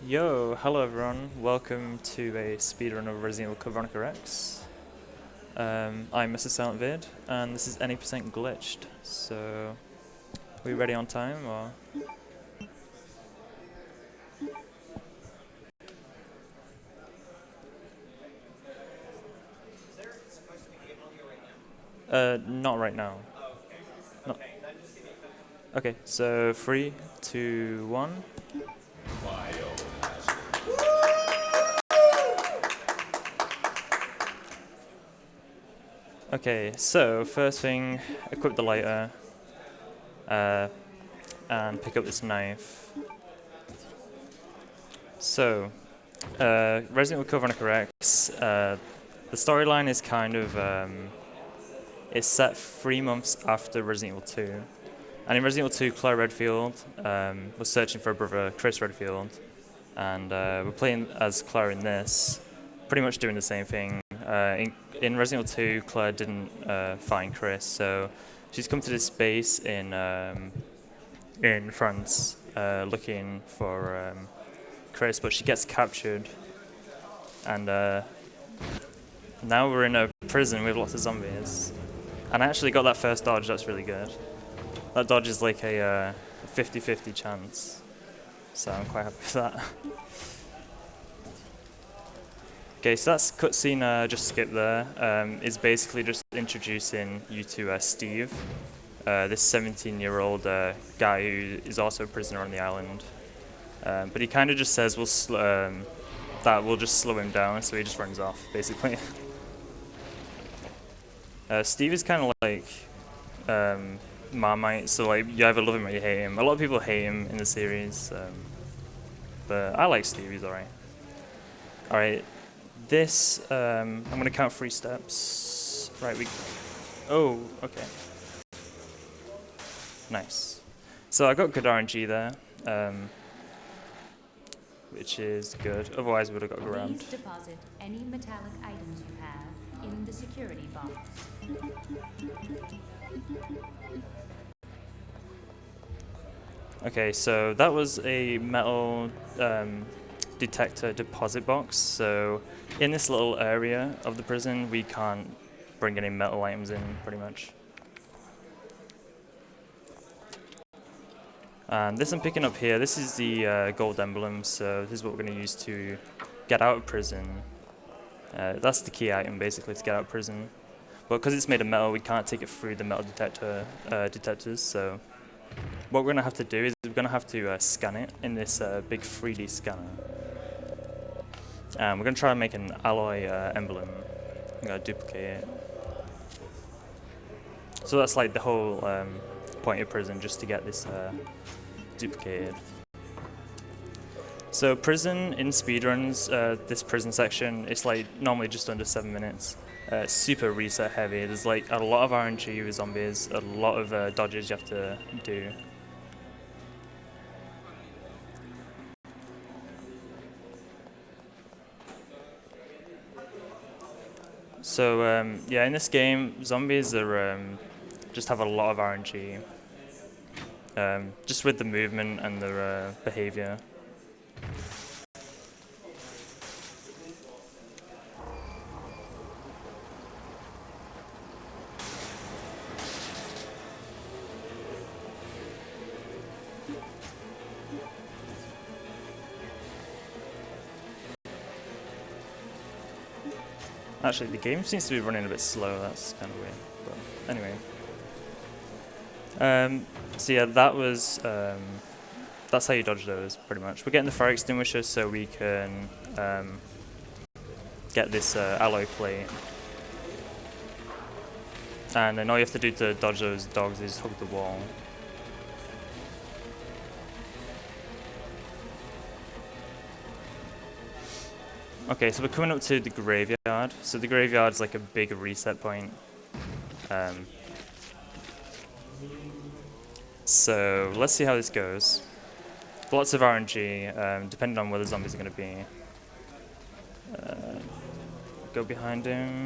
Yo, hello everyone, welcome to a speedrun of Resident Evil Veronica X. I'm MrSilentVid, and this is any percent glitched, so are we ready on time, or? Not right now. No. Okay, so 3, 2, 1. Okay, so first thing, equip the lighter, and pick up this knife. So, Resident Evil Veronica X, the storyline is kind of, it's set 3 months after Resident Evil 2. And in Resident Evil 2, Claire Redfield was searching for her brother, Chris Redfield. And we're playing as Claire in this, pretty much doing the same thing. In Resident Evil 2, Claire didn't find Chris, so she's come to this base in France looking for Chris, but she gets captured. And now we're in a prison with lots of zombies. And I actually got that first dodge, that's really good. That dodge is like a 50-50 chance, so I'm quite happy with that. Okay, so that's cutscene, just skip there. It's basically just introducing you to Steve, this 17-year-old guy who is also a prisoner on the island. But he kind of just says that we'll just slow him down, so he just runs off, basically. Steve is kind of like Marmite, so like you either love him or you hate him. A lot of people hate him in the series, but I like Steve, he's alright. Alright, this, I'm going to count 3 steps. Right, oh, okay. Nice. So I got good RNG there, which is good, otherwise we would have got grabbed. Please deposit any metallic items you have in the security box. Okay, so that was a metal detector deposit box. So in this little area of the prison, we can't bring any metal items in, pretty much. And this I'm picking up here, this is the gold emblem, so this is what we're going to use to get out of prison. That's the key item, basically, to get out of prison. But because it's made of metal, we can't take it through the metal detectors, so what we're going to have to do is we're going to have to scan it in this big 3D scanner. And we're going to try and make an alloy emblem. I'm going to duplicate it. So that's like the whole point of prison, just to get this duplicated. So prison in speedruns, this prison section, it's like normally just under 7 minutes. It's super reset heavy. There's like a lot of RNG with zombies, a lot of dodges you have to do. So yeah, in this game, zombies are just have a lot of RNG, just with the movement and their behavior. Actually, the game seems to be running a bit slow, that's kind of weird, but anyway. So yeah, that was, that's how you dodge those, pretty much. We're getting the fire extinguisher so we can get this alloy plate. And then all you have to do to dodge those dogs is hug the wall. Okay, so we're coming up to the graveyard. So the graveyard's like a big reset point. So let's see how this goes. Lots of RNG, depending on where the zombies are going to be. Go behind him.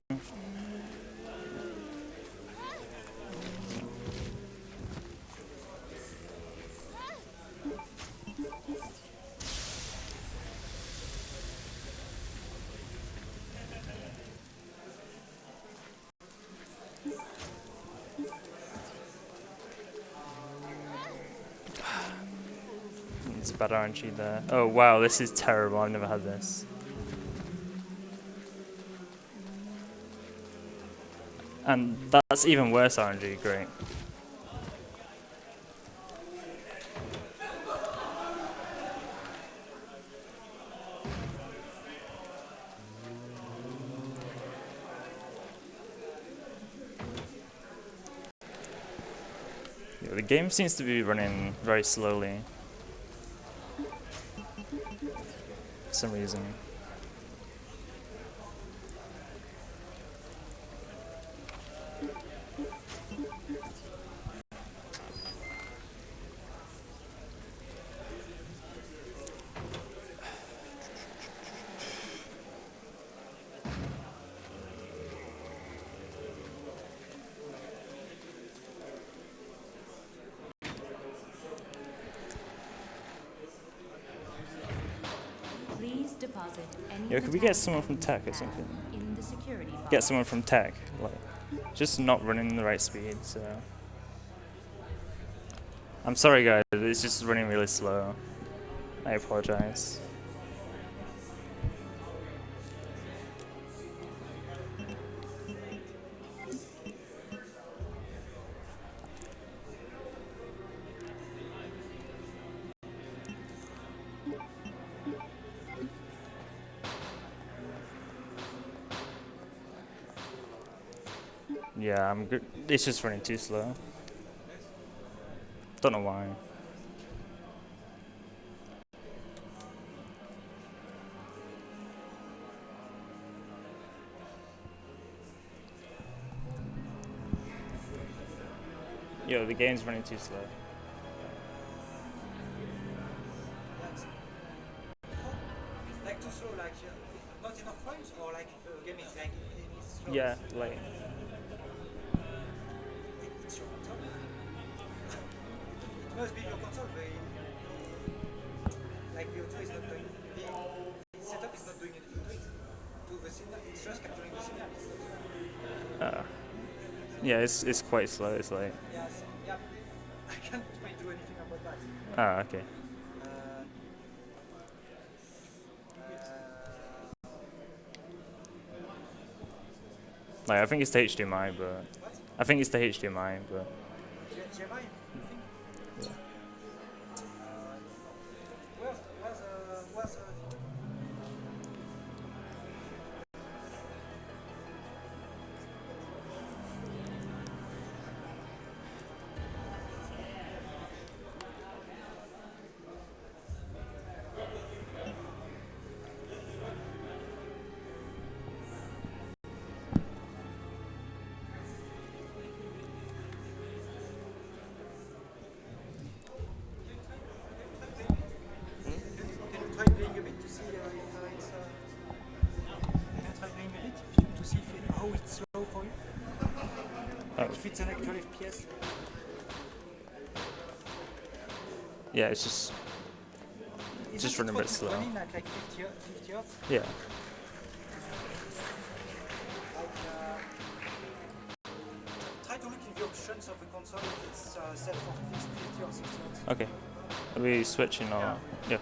It's bad RNG there. Oh wow, this is terrible. I've never had this. And that's even worse RNG. Great. Yeah, the game seems to be running very slowly. For some reason. Deposit any Yeah, could we get someone from tech or something? in the security box. Get someone from tech, like, just not running the right speed. So I'm sorry, guys. It's just running really slow. I apologize. Yeah, I'm good. It's just running too slow. Don't know why. Yo, the game's running too slow. Like too slow, like not enough frames, or like the game is like slow? Yeah, like. It's your console. It must be your console. Like the audio is not doing, the setup is not doing anything to it. To the signal, it's just capturing the signal. It's not. Yeah, it's quite slow. It's like. Yes, yeah. I can't really do anything about that. Ah, okay. Like, I think it's the HDMI, but What? I think it's the HDMI, but GMI, you think? yeah. Where's try playing a bit to see if it's. Can you try playing a bit to see how it's slow for you? If it's an actual FPS. Yeah, it's just running a bit slow. Running at like 50 hertz. Yeah. Try to look in the options of the console if it's set for 50 or 60 hertz. Okay. Are we switching or? Yeah.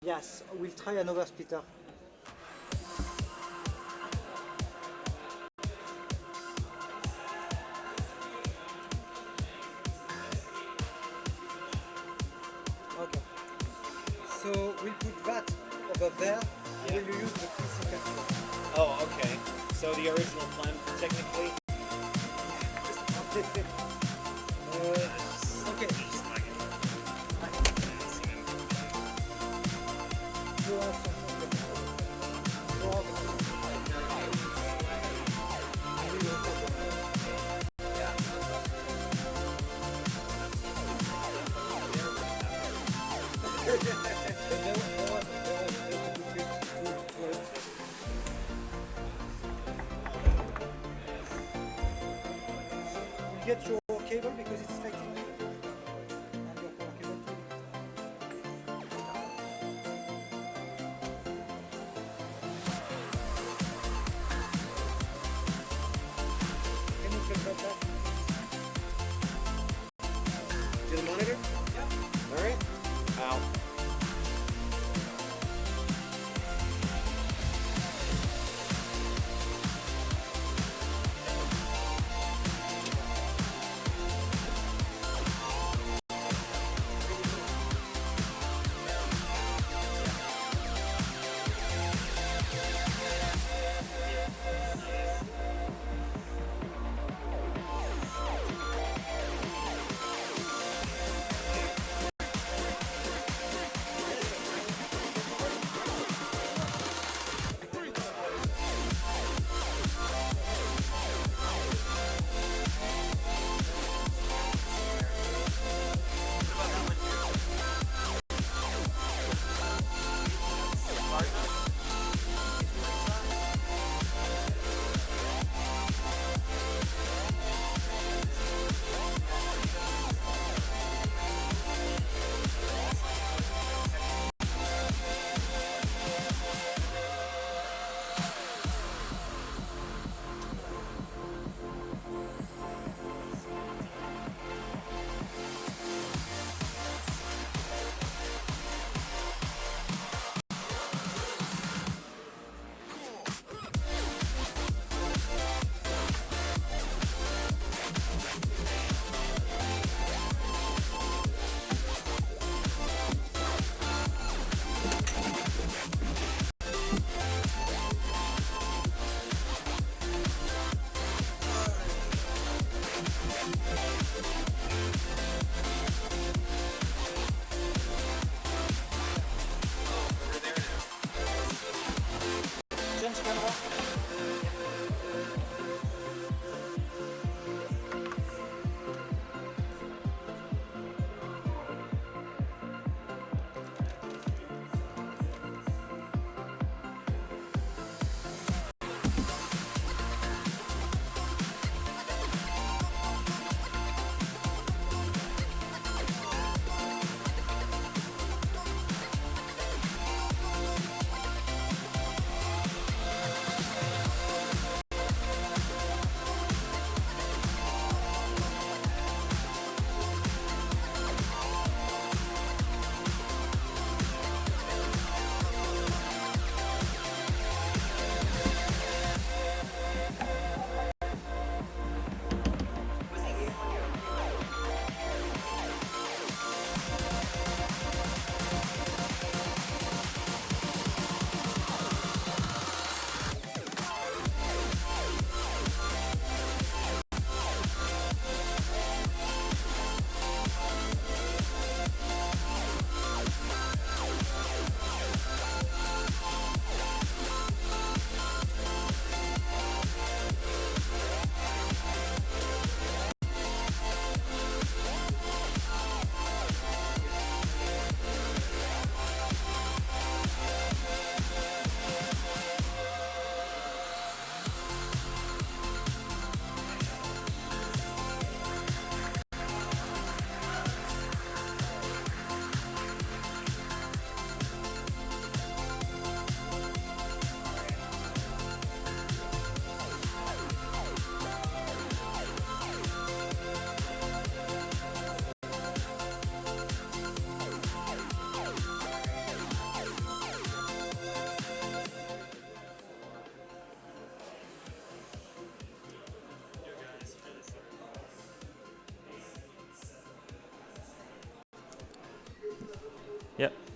Yes, we'll try another splitter. Okay. So we'll put that over there. Yeah. Will you use the PC capture? Oh, okay. So the original plan, technically. Okay. Get your cable because it's like and your power cable too. Can you click that back? To the monitor? Yeah. All right. Out.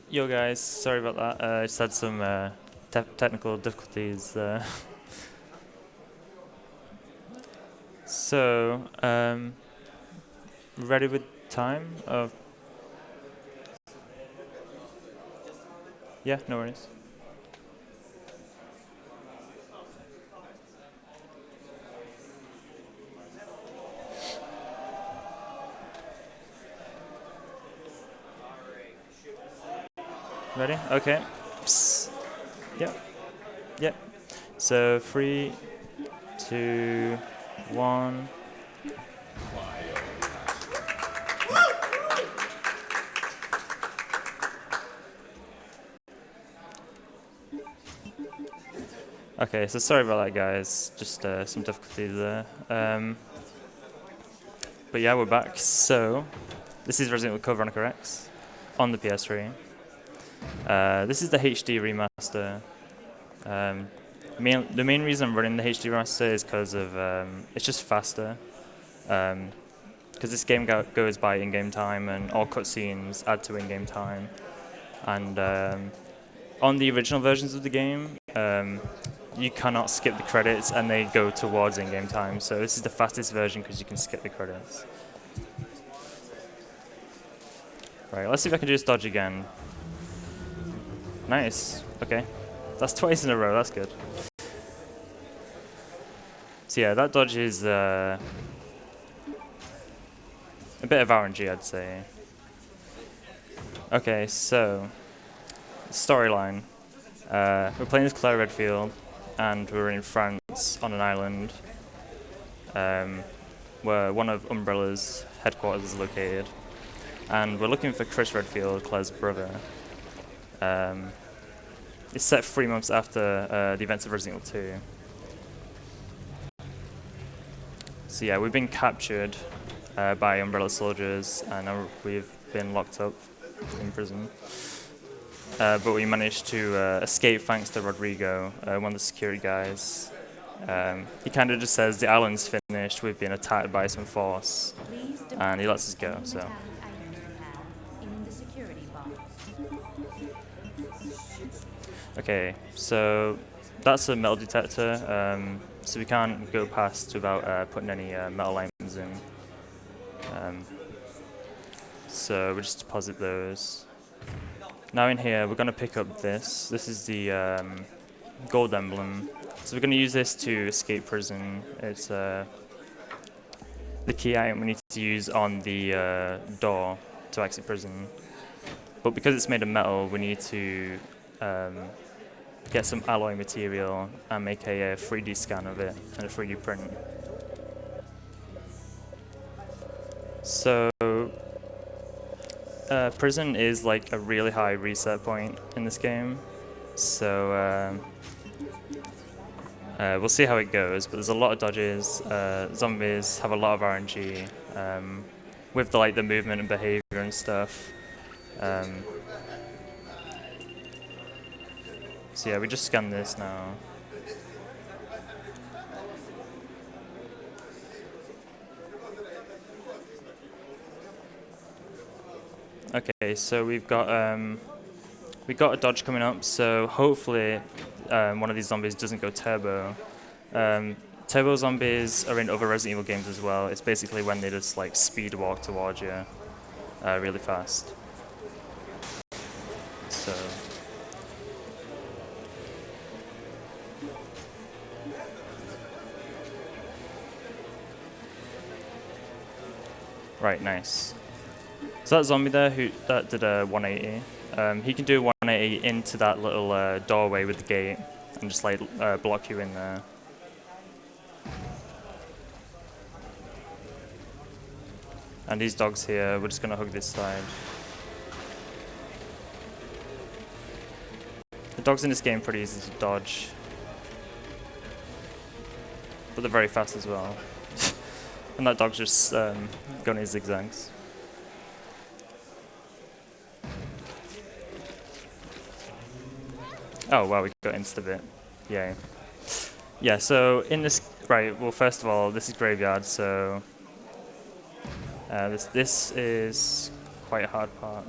Yo guys, sorry about that. I just had some technical difficulties. So, ready with time? Yeah, no worries. Ready? Okay. Psst. Yep. Yep. So 3, 2, 1. Okay, so sorry about that, guys. Just some difficulties there. But yeah, we're back. So this is Resident Evil Veronica X on the PS3. This is the HD remaster. The main reason I'm running the HD remaster is because of it's just faster. Because this game goes by in-game time, and all cutscenes add to in-game time. And on the original versions of the game, you cannot skip the credits, and they go towards in-game time. So this is the fastest version because you can skip the credits. Right, let's see if I can do this dodge again. Nice. Okay, that's twice in a row. That's good. So yeah, that dodge is a bit of RNG, I'd say. Okay, so storyline. We're playing as Claire Redfield, and we're in France on an island where one of Umbrella's headquarters is located. And we're looking for Chris Redfield, Claire's brother. It's set 3 months after the events of Resident Evil 2. So yeah, we've been captured by Umbrella soldiers, and now we've been locked up in prison. But we managed to escape thanks to Rodrigo, one of the security guys. He kind of just says the island's finished, we've been attacked by some force, and he lets us go. So. In the security box. Okay, so that's a metal detector, so we can't go past without putting any metal items in. So we just deposit those. Now in here, we're going to pick up this. This is the gold emblem. So we're going to use this to escape prison. It's the key item we need to use on the door to exit prison. But because it's made of metal, we need to get some alloy material and make a 3D scan of it and a 3D print. So prison is like a really high reset point in this game. So we'll see how it goes, but there's a lot of dodges. Zombies have a lot of RNG with the movement and behavior and stuff. So yeah, we just scan this now. Okay, so we've got a dodge coming up. So hopefully one of these zombies doesn't go turbo. Turbo zombies are in other Resident Evil games as well. It's basically when they just like speed walk towards you really fast. So. Right, nice. So that zombie there that did a 180, he can do a 180 into that little doorway with the gate and just block you in there. And these dogs here, we're just gonna hug this side. The dogs in this game are pretty easy to dodge, but they're very fast as well. And that dog's just going in zigzags. Oh wow, we got insta-bit. Yay. Yeah, so in this, right, well first of all, this is Graveyard, so this is quite a hard part.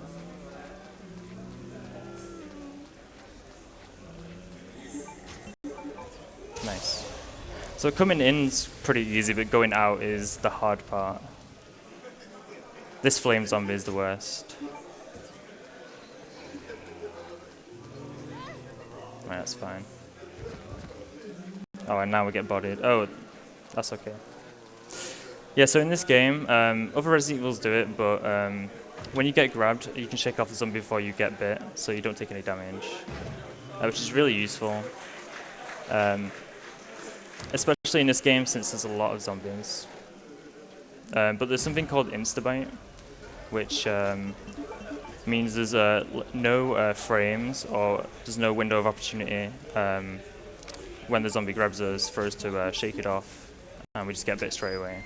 So coming in's pretty easy, but going out is the hard part. This flame zombie is the worst. Right, that's fine. Oh, and now we get bodied. Oh, that's okay. Yeah, so in this game, other Resident Evils do it, but when you get grabbed, you can shake off the zombie before you get bit, so you don't take any damage, which is really useful. Especially in this game, since there's a lot of zombies. But there's something called Instabite, which means there's no frames, or there's no window of opportunity when the zombie grabs us for us to shake it off, and we just get bit straight away.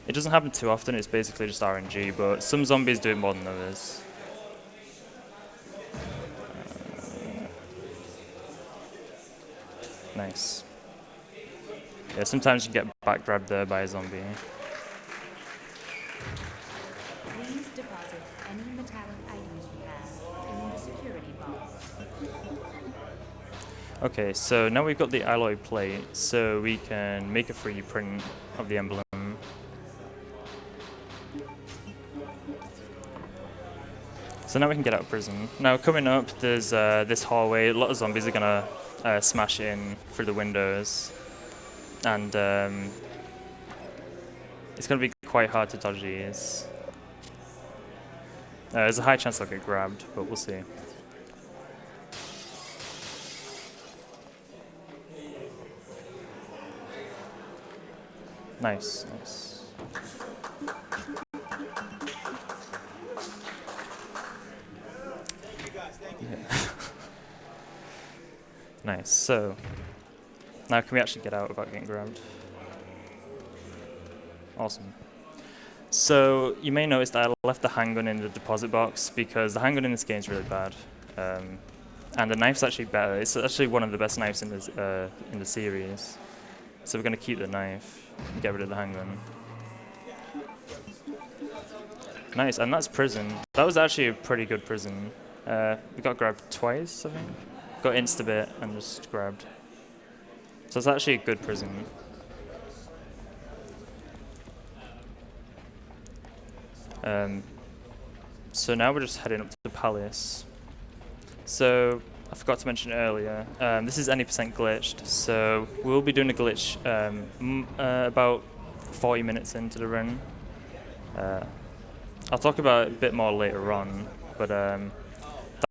It doesn't happen too often, it's basically just RNG, but some zombies do it more than others. Nice. Yeah, sometimes you get back grabbed there by a zombie. Please deposit any metallic items you have in the security box. Okay, so now we've got the alloy plate, so we can make a 3D print of the emblem. So now we can get out of prison. Now coming up, there's this hallway. A lot of zombies are gonna smash in through the windows, and it's gonna be quite hard to dodge these. There's a high chance I'll get grabbed, but we'll see. Nice, nice. Nice, so now can we actually get out without getting grabbed? Awesome. So you may notice that I left the handgun in the deposit box because the handgun in this game is really bad. And the knife's actually better. It's actually one of the best knives in the series. So we're going to keep the knife and get rid of the handgun. Nice, and that's prison. That was actually a pretty good prison. We got grabbed twice, I think. Got insta-bit and just grabbed. So it's actually a good prison. So now we're just heading up to the palace. So I forgot to mention earlier, this is any percent glitched. So we'll be doing a glitch about 40 minutes into the run. I'll talk about it a bit more later on, but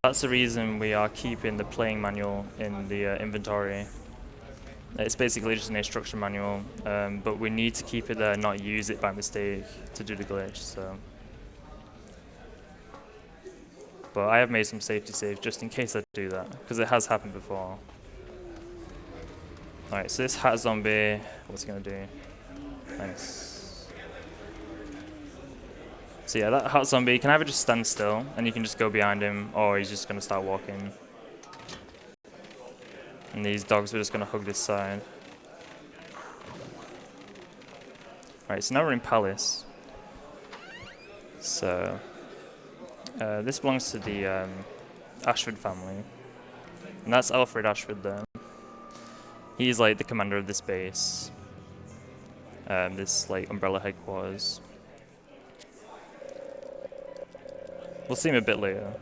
that's the reason we are keeping the playing manual in the inventory. It's basically just an instruction manual, but we need to keep it there, not use it by mistake to do the glitch. So, but I have made some safety saves just in case I do that, because it has happened before. Alright, so this hat zombie, what's it gonna do? Nice. So yeah, that hot zombie can either just stand still and you can just go behind him, or he's just going to start walking. And these dogs are just going to hug this side. Right, so now we're in Palace. So this belongs to the Ashford family. And that's Alfred Ashford there. He's like the commander of this base. This like umbrella headquarters. We'll see him a bit later.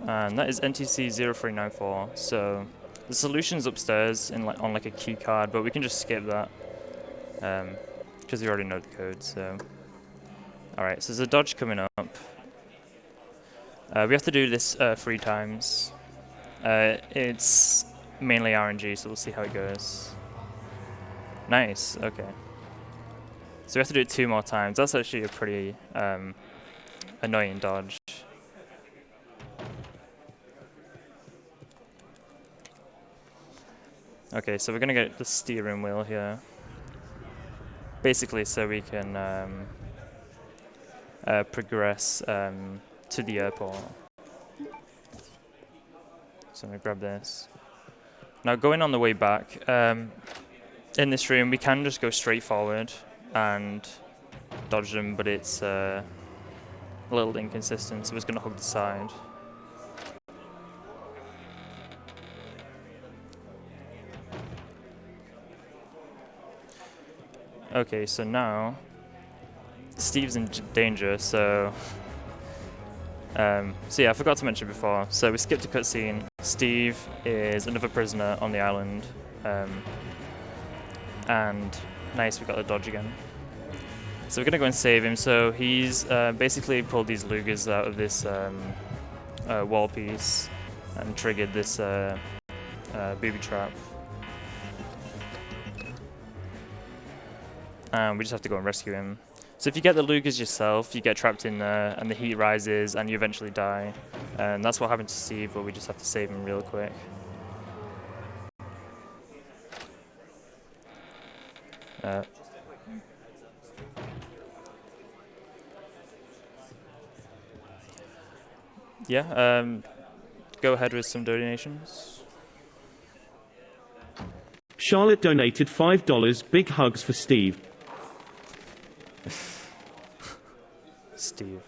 And that is NTC 0394. So the solution's upstairs in on like a key card, but we can just skip that because we already know the code. So, all right. So there's a dodge coming up. We have to do this 3 times. It's mainly RNG, so we'll see how it goes. Nice, okay. So we have to do it 2 more times. That's actually a pretty annoying dodge. Okay, so we're gonna get the steering wheel here. Basically, so we can progress to the airport. So I'm gonna grab this. Now going on the way back, in this room we can just go straight forward and dodge them, but it's a little inconsistent, so it's going to hug the side. Okay, so now Steve's in danger, so yeah, I forgot to mention before. So we skipped a cutscene. Steve is another prisoner on the island, and nice, we got the dodge again. So we're gonna go and save him. So he's basically pulled these Lugers out of this wall piece and triggered this booby trap. And we just have to go and rescue him. So if you get the Lugers yourself, you get trapped in there, and the heat rises, and you eventually die. And that's what happened to Steve, but we just have to save him real quick. Yeah, go ahead with some donations. Charlotte donated $5. Big hugs for Steve. Steve.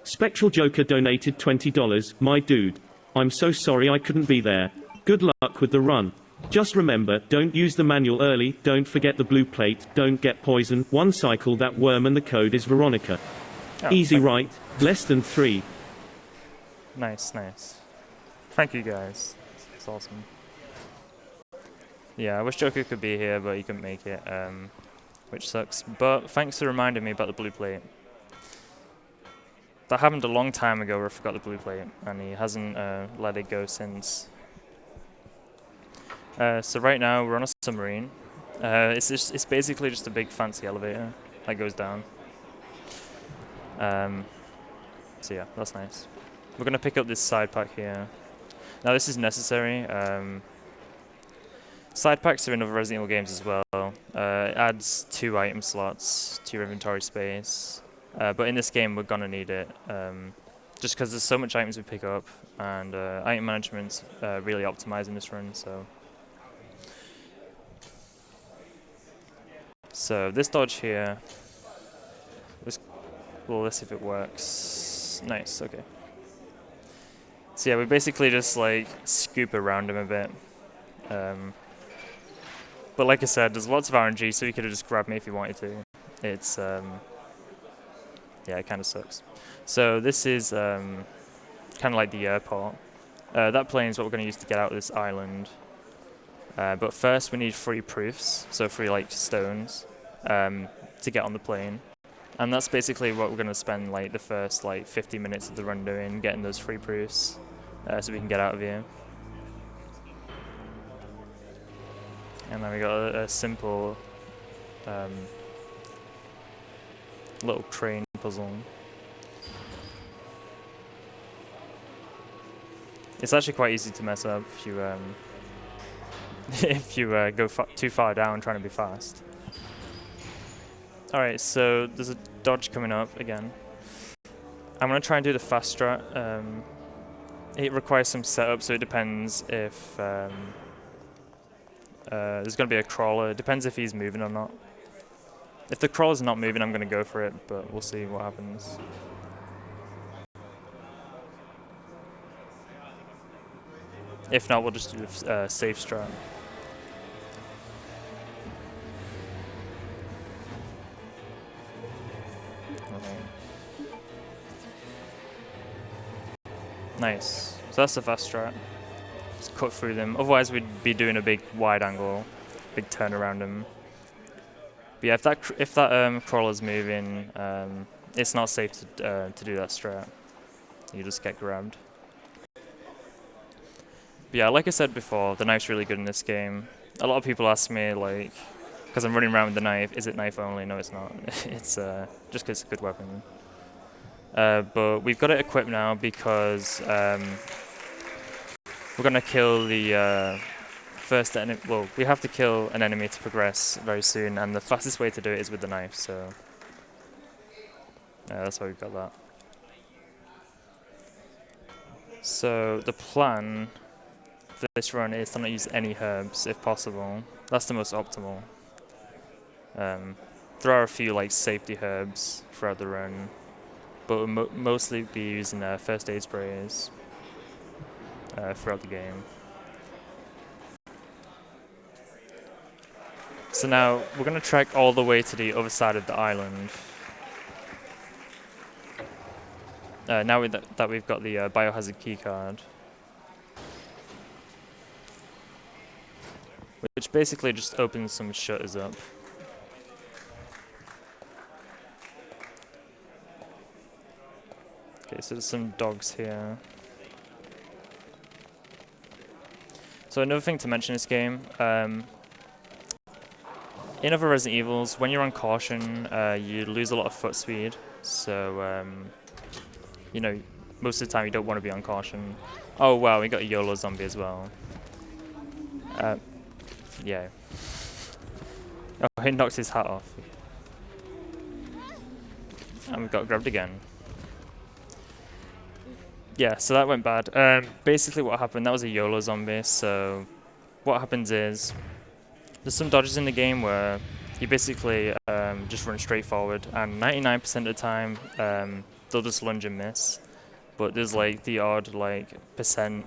Spectral Joker donated $20. My dude. I'm so sorry I couldn't be there. Good luck with the run. Just remember, don't use the manual early, don't forget the blue plate, don't get poisoned. One cycle that worm and the code is Veronica. Oh, easy right, less than 3. Nice, nice. Thank you guys. It's awesome. Yeah, I wish Joker could be here, but he couldn't make it, which sucks. But thanks for reminding me about the blue plate. That happened a long time ago where I forgot the blue plate, and he hasn't let it go since. So right now we're on a submarine. It's basically just a big fancy elevator that goes down. So yeah, that's nice. We're gonna pick up this side pack here. Now this is necessary. Side packs are in other Resident Evil games as well. It adds 2 item slots to your inventory space. But in this game we're gonna need it. Just because there's so much items we pick up, and item management's really optimized in this run, so. So this dodge here, well, let's see if it works. Nice, okay. So yeah, we basically just like scoop around him a bit. But like I said, there's lots of RNG, so you could have just grabbed me if you wanted to. It's, yeah, it kind of sucks. So this is kind of like the airport. That plane is what we're going to use to get out of this island. But first we need 3 proofs, so 3 like stones, to get on the plane. And that's basically what we're going to spend like the first like 50 minutes of the run doing, getting those 3 proofs, so we can get out of here. And then we got a simple little train puzzle. It's actually quite easy to mess up if you if you go too far down trying to be fast. Alright, so there's a dodge coming up again. I'm going to try and do the fast strat. It requires some setup, so it depends if there's going to be a crawler. It depends if he's moving or not. If the crawler's not moving, I'm going to go for it, but we'll see what happens. If not, we'll just do the safe strat. Nice. So that's the fast strat. Just cut through them. Otherwise, we'd be doing a big wide angle, big turn around them. But yeah, if that crawler's moving, it's not safe to do that strat. You just get grabbed. But yeah, like I said before, the knife's really good in this game. A lot of people ask me, like, because I'm running around with the knife, is it knife only? No, it's not. It's just because it's a good weapon. But we've got it equipped now because we're going to kill the first enemy. Well, we have to kill an enemy to progress very soon, and the fastest way to do it is with the knife, so that's why we've got that. So the plan for this run is to not use any herbs if possible. That's the most optimal. there are a few like safety herbs throughout the run, but we'll mostly be using first aid sprays throughout the game. So now we're going to trek all the way to the other side of the island. Now that we've got the Biohazard Keycard, which basically just opens some shutters up. Okay, so there's some dogs here. So another thing to mention in this game, in other Resident Evils, when you're on caution, you lose a lot of foot speed. So, you know, most of the time you don't want to be on caution. Oh wow, we got a YOLO zombie as well. Yeah. Oh, he knocked his hat off. And we got grabbed again. Yeah, so that went bad. Basically what happened, that was a YOLO zombie, so what happens is there's some dodges in the game where you basically just run straight forward, and 99% of the time they'll just lunge and miss. But there's like the odd like percent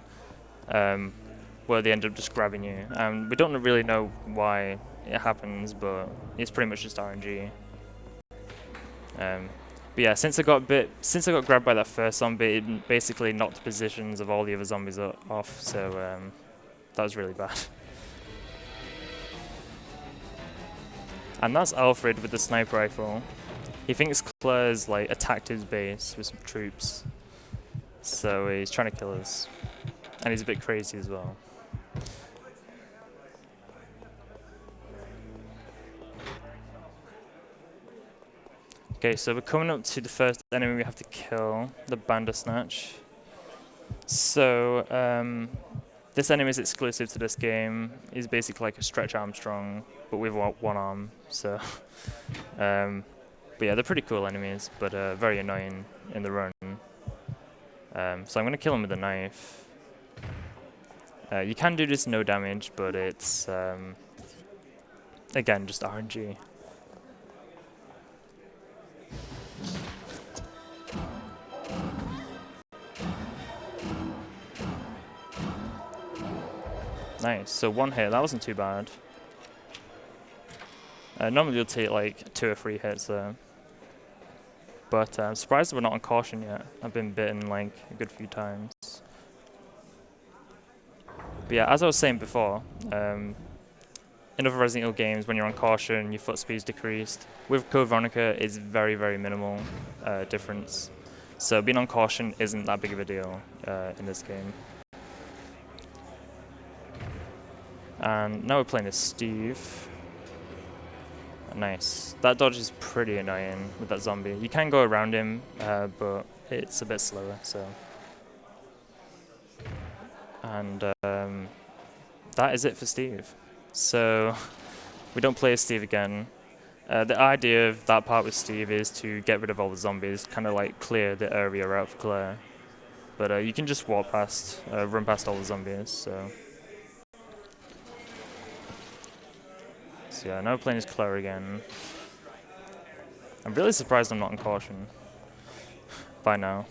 where they end up just grabbing you. And we don't really know why it happens, but it's pretty much just RNG. But yeah, since I got grabbed by that first zombie, it basically knocked the positions of all the other zombies off. So that was really bad. And that's Alfred with the sniper rifle. He thinks Claire's like attacked his base with some troops, so he's trying to kill us. And he's a bit crazy as well. Okay, so we're coming up to the first enemy we have to kill, the Bandersnatch. So this enemy is exclusive to this game. He's basically like a Stretch Armstrong, but with one arm. So, but yeah, they're pretty cool enemies, but very annoying in the run. So I'm gonna kill him with a knife. You can do this no damage, but it's again just RNG. Nice, so one hit, that wasn't too bad. Normally you'll take like 2 or 3 hits there. But I'm surprised we're not on caution yet. I've been bitten like a good few times. But yeah, as I was saying before, in other Resident Evil games, when you're on caution, your foot speed's decreased. With Code Veronica, it's very, very minimal difference. So being on caution isn't that big of a deal in this game. And now we're playing as Steve. Nice. That dodge is pretty annoying with that zombie. You can go around him, but it's a bit slower, so. And that is it for Steve. So we don't play as Steve again. The idea of that part with Steve is to get rid of all the zombies, kind of like clear the area out for Claire. But you can just walk past, run past all the zombies, so. So yeah, now we're playing as Claire again. I'm really surprised I'm not on caution by now.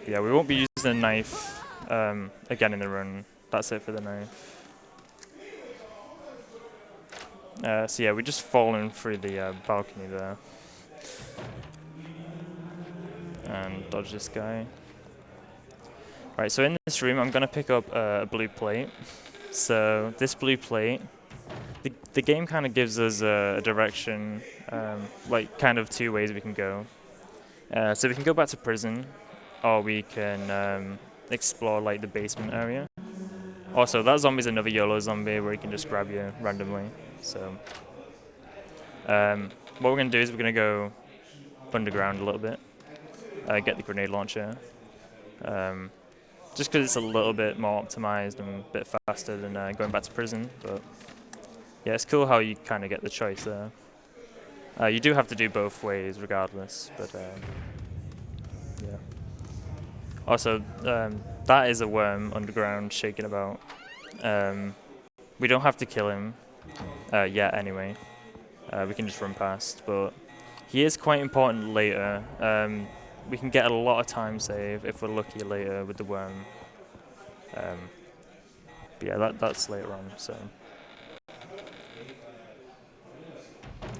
Yeah, we won't be using the knife again in the run. That's it for the knife. So yeah, we're just falling through the balcony there. And dodge this guy. Right, so in this room I'm going to pick up a blue plate. So this blue plate, the game kind of gives us a direction, like kind of 2 ways we can go. So we can go back to prison, or we can explore like the basement area. Also, that zombie's another YOLO zombie where he can just grab you randomly. So what we're going to do is we're going to go underground a little bit, get the grenade launcher. Just because it's a little bit more optimized and a bit faster than going back to prison. But yeah, it's cool how you kind of get the choice there. You do have to do both ways regardless, but yeah. Also, that is a worm underground shaking about. We don't have to kill him yet anyway. We can just run past, but he is quite important later. We can get a lot of time save if we're lucky later with the worm. But yeah, that's later on, so.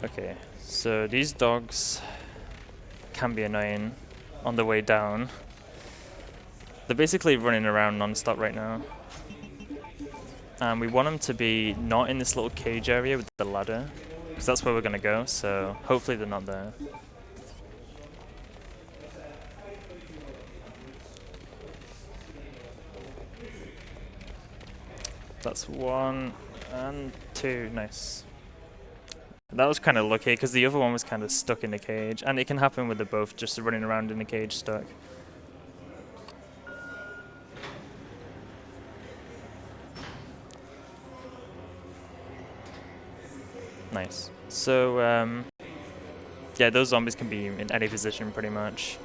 Okay, so these dogs can be annoying on the way down. They're basically running around non-stop right now. And we want them to be not in this little cage area with the ladder, because that's where we're going to go, so hopefully they're not there. That's 1 and 2, nice. That was kind of lucky, because the other one was kind of stuck in the cage, and it can happen with the both just running around in the cage stuck. Nice. So, yeah, those zombies can be in any position pretty much.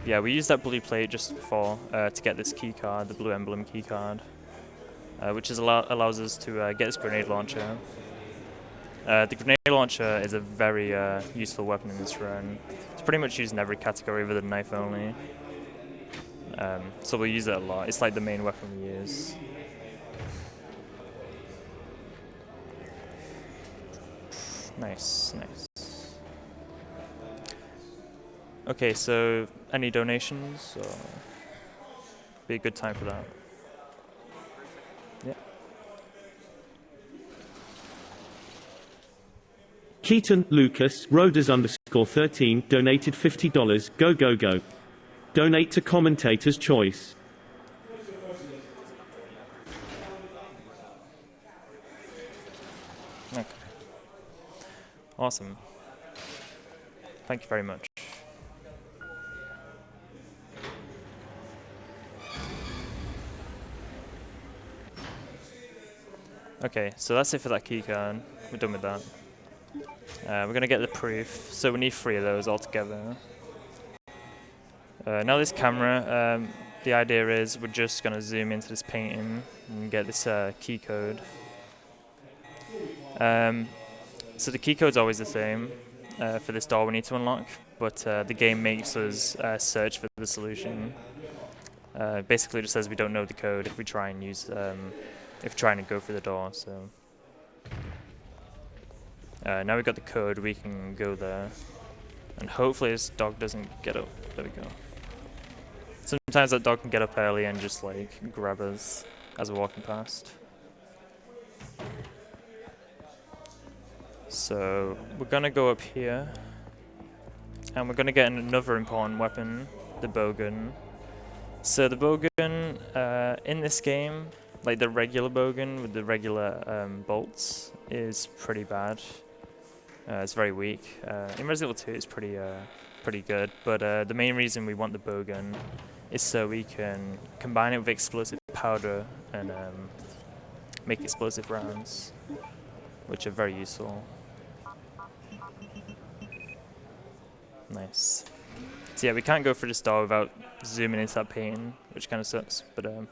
Yeah, we used that blue plate just before to get this key card, the blue emblem key card, which allows us to get this grenade launcher. The grenade launcher is a very useful weapon in this run. It's pretty much used in every category other than knife only. So we'll use it a lot. It's like the main weapon we use. Nice, nice. Okay, so any donations? Or be a good time for that. Yeah. Keaton Lucas Roders_13 donated $50. Go go go. Donate to commentator's choice. Okay. Awesome. Thank you very much. Okay, so that's it for that keycard. We're done with that. We're going to get the proof, so we need 3 of those altogether. Now this camera, the idea is we're just going to zoom into this painting and get this key code. So the key code's always the same for this door we need to unlock, but the game makes us search for the solution. Basically it just says we don't know the code if we try and use, if trying to go through the door, so. Now we've got the code, we can go there. And hopefully this dog doesn't get up. There we go. Sometimes that dog can get up early and just like grab us as we're walking past. So we're gonna go up here. And we're gonna get another important weapon, the bowgun. So the bowgun in this game, like the regular bowgun with the regular bolts, is pretty bad. It's very weak. In Resident Evil 2 it's pretty good, but the main reason we want the bowgun is so we can combine it with explosive powder and make explosive rounds, which are very useful. Nice. So yeah, we can't go through this door without zooming into that painting, which kind of sucks, but and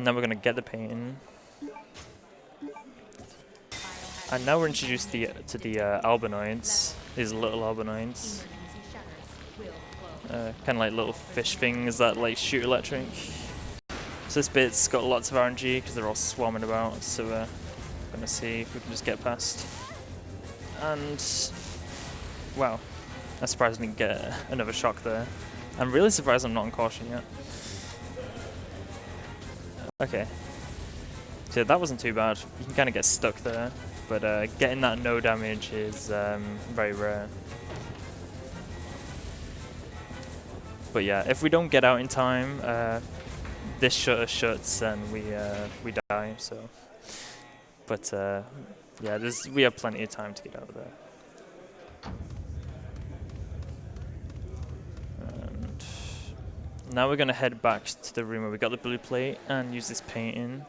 then we're gonna get the painting. And now we're introduced to the albinoids, these little albinoids. Kind of like little fish things that like shoot electric. So this bit's got lots of RNG because they're all swarming about, so we're gonna see if we can just get past. And wow, I'm surprised I didn't get another shock there. I'm really surprised I'm not on caution yet. Okay, so that wasn't too bad. You can kind of get stuck there, but getting that no damage is very rare. But yeah, if we don't get out in time, this shutter shuts and we die. So, but yeah, we have plenty of time to get out of there. And now we're gonna head back to the room where we got the blue plate and use this painting.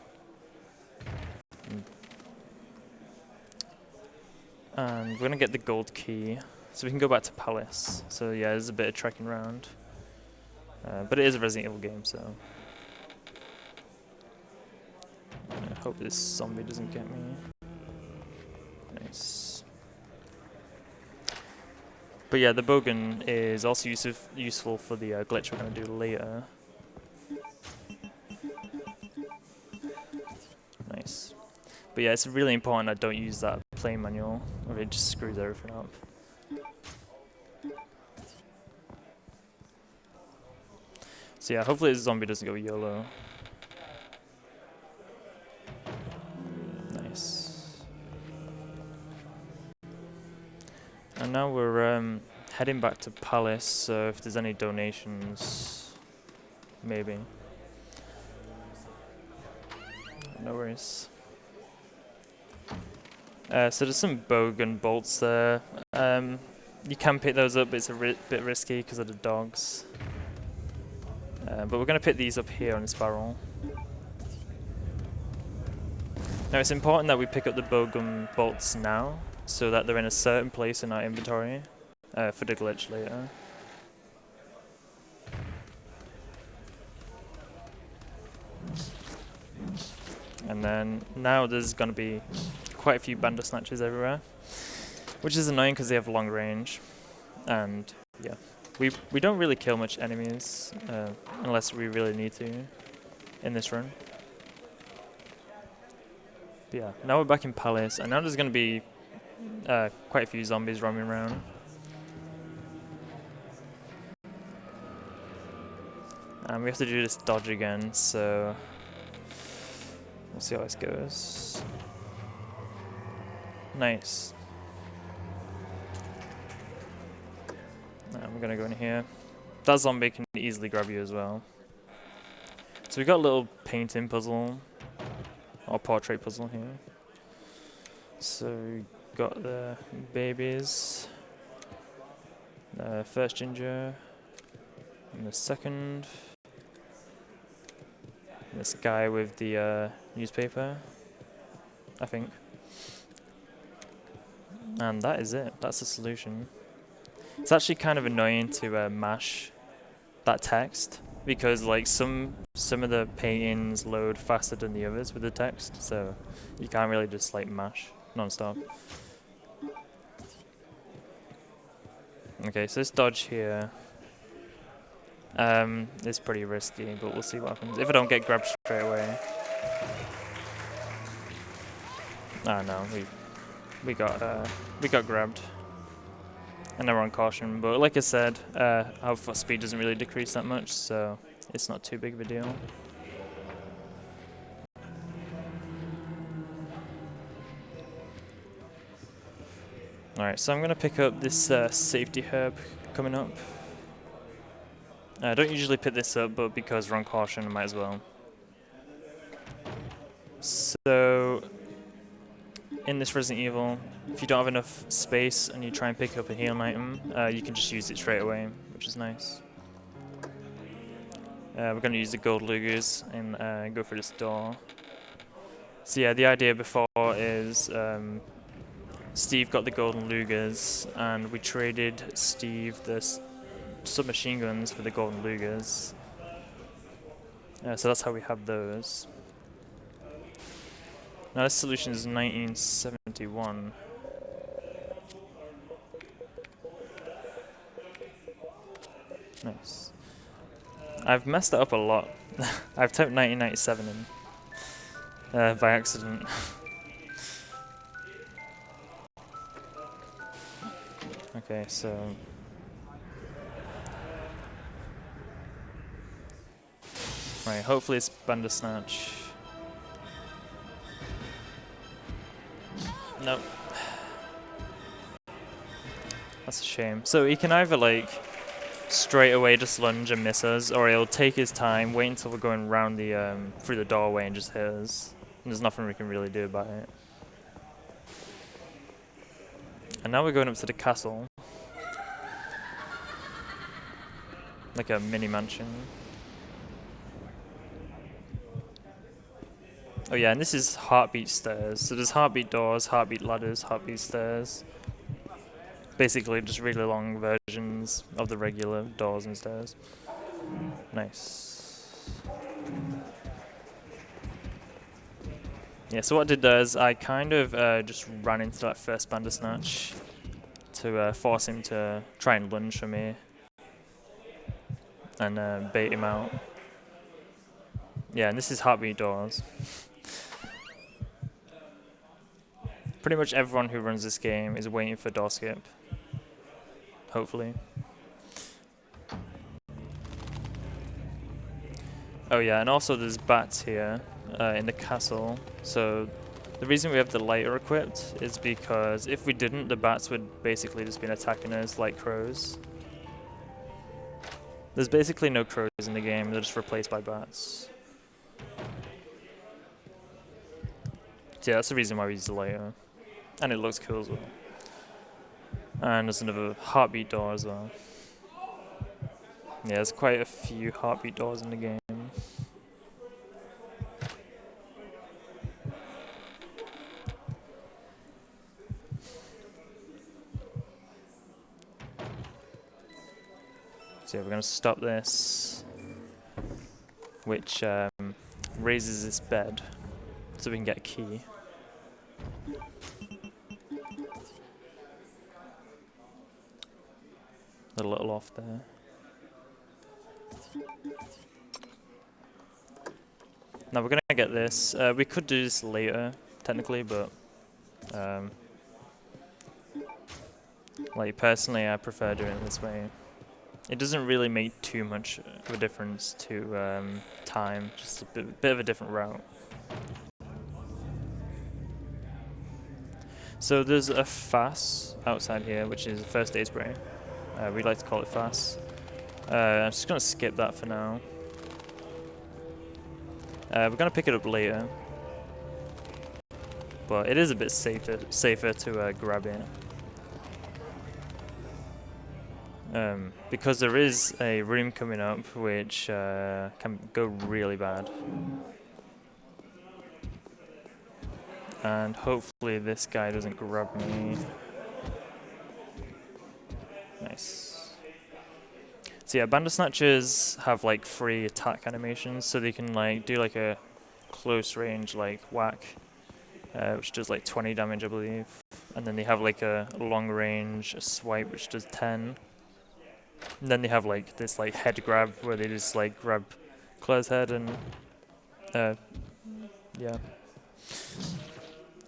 And we're gonna get the gold key, so we can go back to Palace. So yeah, there's a bit of trekking around. But it is a Resident Evil game, so I hope this zombie doesn't get me. Nice. But yeah, the bowgun is also useful for the glitch we're going to do later. Nice. But yeah, it's really important I don't use that plain manual, or it just screws everything up. So yeah, hopefully this zombie doesn't go YOLO. Nice. And now we're heading back to Palace, so if there's any donations, maybe. No worries. So there's some bowgun bolts there. You can pick those up, but it's a bit risky because of the dogs. But we're going to pick these up here on this barrel. Now it's important that we pick up the bowgun bolts now, so that they're in a certain place in our inventory for the glitch later. And then now there's going to be quite a few Bandersnatches everywhere, which is annoying because they have long range. And yeah, we don't really kill much enemies unless we really need to in this run. But yeah, now we're back in Palace, and now there's going to be quite a few zombies roaming around. And we have to do this dodge again, so we'll see how this goes. Nice. We're gonna go in here. That zombie can easily grab you as well. So we got a little painting puzzle, or portrait puzzle here. So we got the babies, the first ginger, and the second. This guy with the newspaper, I think. And that is it. That's the solution. It's actually kind of annoying to mash that text, because like some of the paintings load faster than the others with the text, so you can't really just like mash non-stop. Okay, so this dodge here is pretty risky, but we'll see what happens. If I don't get grabbed straight away. Ah no, we got grabbed. And now we're on caution, but like I said, our foot speed doesn't really decrease that much, so it's not too big of a deal. Alright, so I'm going to pick up this safety herb coming up. I don't usually pick this up, but because we're on caution, I might as well. So in this Resident Evil, if you don't have enough space and you try and pick up a healing item, you can just use it straight away, which is nice. We're going to use the gold lugers and go for this door. So yeah, the idea before is Steve got the golden lugers, and we traded Steve the submachine guns for the golden lugers. So that's how we have those. Now this solution is 1971. Nice. I've messed it up a lot. I've typed 1997 in by accident. Okay, so right, hopefully it's Bandersnatch. Nope. That's a shame. So he can either like straight away just lunge and miss us, or he'll take his time, wait until we're going round the through the doorway and just hit us. And there's nothing we can really do about it. And now we're going up to the castle. Like a mini mansion. Oh yeah, and this is heartbeat stairs. So there's heartbeat doors, heartbeat ladders, heartbeat stairs. Basically just really long versions of the regular doors and stairs. Nice. Yeah, so what I did there is I kind of just ran into that first Bandersnatch to force him to try and lunge for me and bait him out. Yeah, and this is heartbeat doors. Pretty much everyone who runs this game is waiting for door skip. Hopefully. Oh yeah, and also there's bats here in the castle. So the reason we have the lighter equipped is because if we didn't, the bats would basically just been attacking us like crows. There's basically no crows in the game, they're just replaced by bats. So yeah, that's the reason why we use the lighter. And it looks cool as well. And there's another heartbeat door as well. Yeah, there's quite a few heartbeat doors in the game. So yeah, we're going to stop this, which raises this bed so we can get a key. A little off there. Now we're going to get this. We could do this later, technically, but like personally I prefer doing it this way. It doesn't really make too much of a difference to time, just a bit of a different route. So there's a FAS outside here, which is a first aid spray. We like to call it FAS. I'm just going to skip that for now. We're going to pick it up later. But it is a bit safer to grab it. Because there is a room coming up which can go really bad. And hopefully this guy doesn't grab me. Nice. So yeah, Bandersnatchers have like free attack animations, so they can like do like a close range like whack, which does like 20 damage I believe. And then they have like a long range swipe which does 10. And then they have like this like head grab where they just like grab Claire's head and yeah.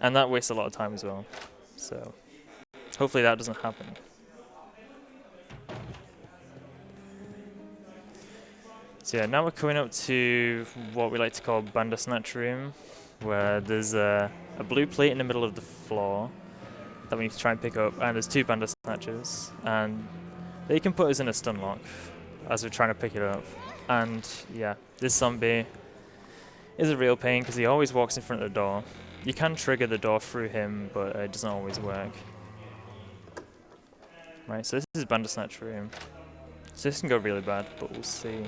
And that wastes a lot of time as well. So hopefully that doesn't happen. So yeah, now we're coming up to what we like to call Bandersnatch Room, where there's a blue plate in the middle of the floor that we need to try and pick up, and there's two Bandersnatchers, and they can put us in a stun lock as we're trying to pick it up. And yeah, this zombie is a real pain because he always walks in front of the door. You can trigger the door through him, but it doesn't always work. Right, so this is Bandersnatch Room. So this can go really bad, but we'll see.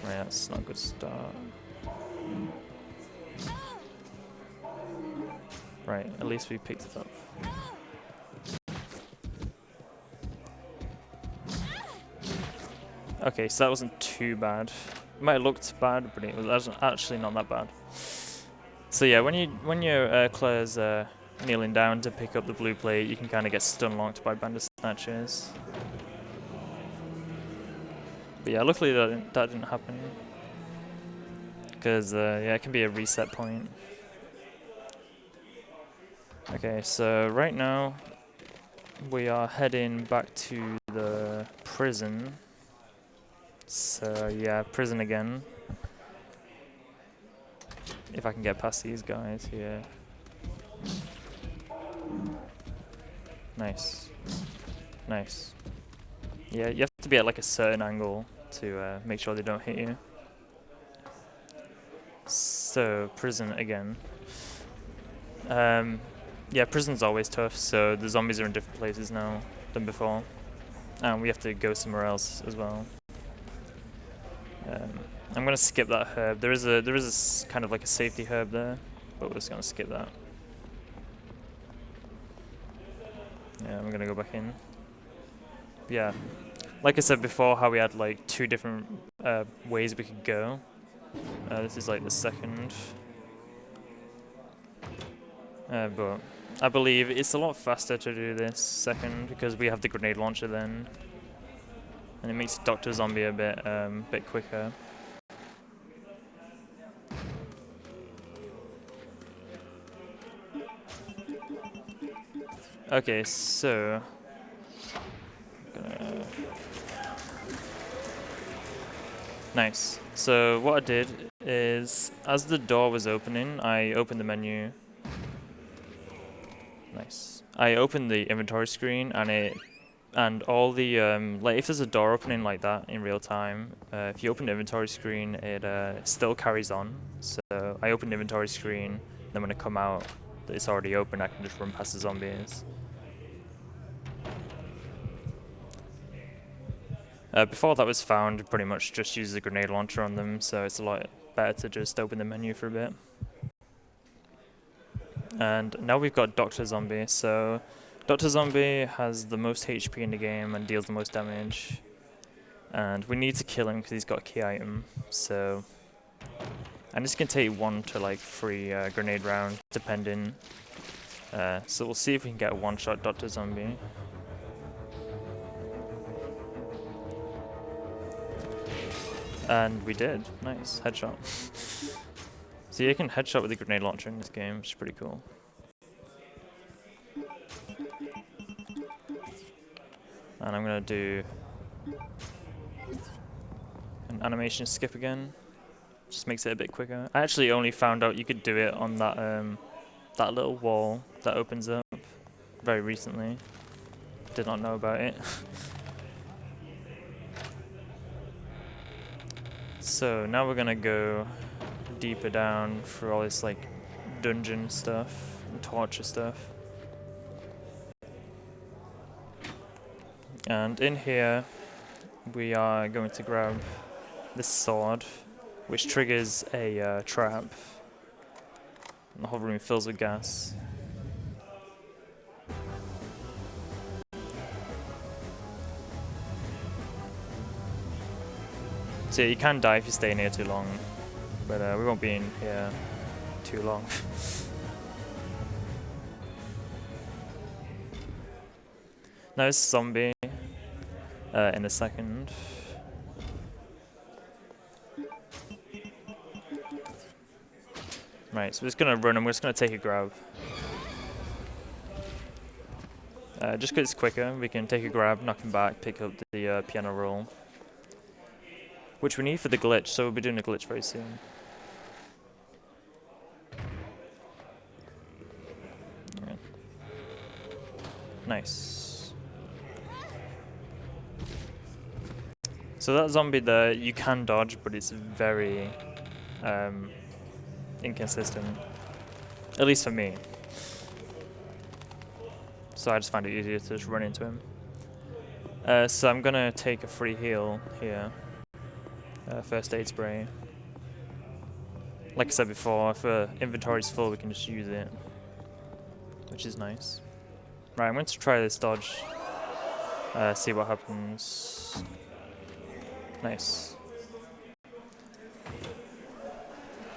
Right, that's not a good start. Right, at least we picked it up. Okay, so that wasn't too bad. It might have looked bad, but it was actually not that bad. So yeah, when your Claire's kneeling down to pick up the blue plate, you can kind of get stun locked by Bandersnatchers. But yeah, luckily that didn't happen, because yeah, it can be a reset point. Okay, so right now we are heading back to the prison. So yeah, prison again. If I can get past these guys here. Nice. Nice. Yeah, you have to be at like a certain angle to make sure they don't hit you. So, prison again. Yeah, prison's always tough, so the zombies are in different places now than before. And we have to go somewhere else as well. I'm gonna skip that herb. There is a kind of like a safety herb there, but we're just gonna skip that. Yeah, I'm gonna go back in. yeah, like I said before, how we had like 2 different ways we could go. This is like the second. But I believe it's a lot faster to do this second because we have the grenade launcher then. And it makes Dr. Zombie a bit quicker. Okay, so nice. So what I did is, as the door was opening, I opened the menu. Nice. I opened the inventory screen, and all the like if there's a door opening like that in real time, if you open the inventory screen, it still carries on. So I opened the inventory screen, then when I come out, it's already open. I can just run past the zombies. Before that was found, pretty much just use the grenade launcher on them, so it's a lot better to just open the menu for a bit. And now we've got Dr. Zombie. So Dr. Zombie has the most HP in the game and deals the most damage. And we need to kill him because he's got a key item. So, and this can take 1 to like 3 grenade rounds, depending. So we'll see if we can get a one-shot Dr. Zombie. And we did. Nice. Headshot. So you can headshot with the grenade launcher in this game, which is pretty cool. And I'm going to do an animation skip again. Just makes it a bit quicker. I actually only found out you could do it on that that little wall that opens up very recently. Did not know about it. So now we're gonna go deeper down for all this like dungeon stuff and torture stuff. And in here we are going to grab this sword, which triggers a trap. And the whole room fills with gas. So you can die if you stay in here too long, but we won't be in here too long. Now it's zombie in a second. Right, so we're just gonna run and we're just gonna take a grab. Just because it's quicker, we can take a grab, knock him back, pick up the piano roll. Which we need for the glitch, so we'll be doing a glitch very soon. Right. Nice. So that zombie there, you can dodge, but it's very inconsistent. At least for me. So I just find it easier to just run into him. So I'm gonna take a free heal here. First aid spray. Like I said before, if inventory's full, we can just use it, which is nice. Right, I'm going to try this dodge. See what happens. Nice.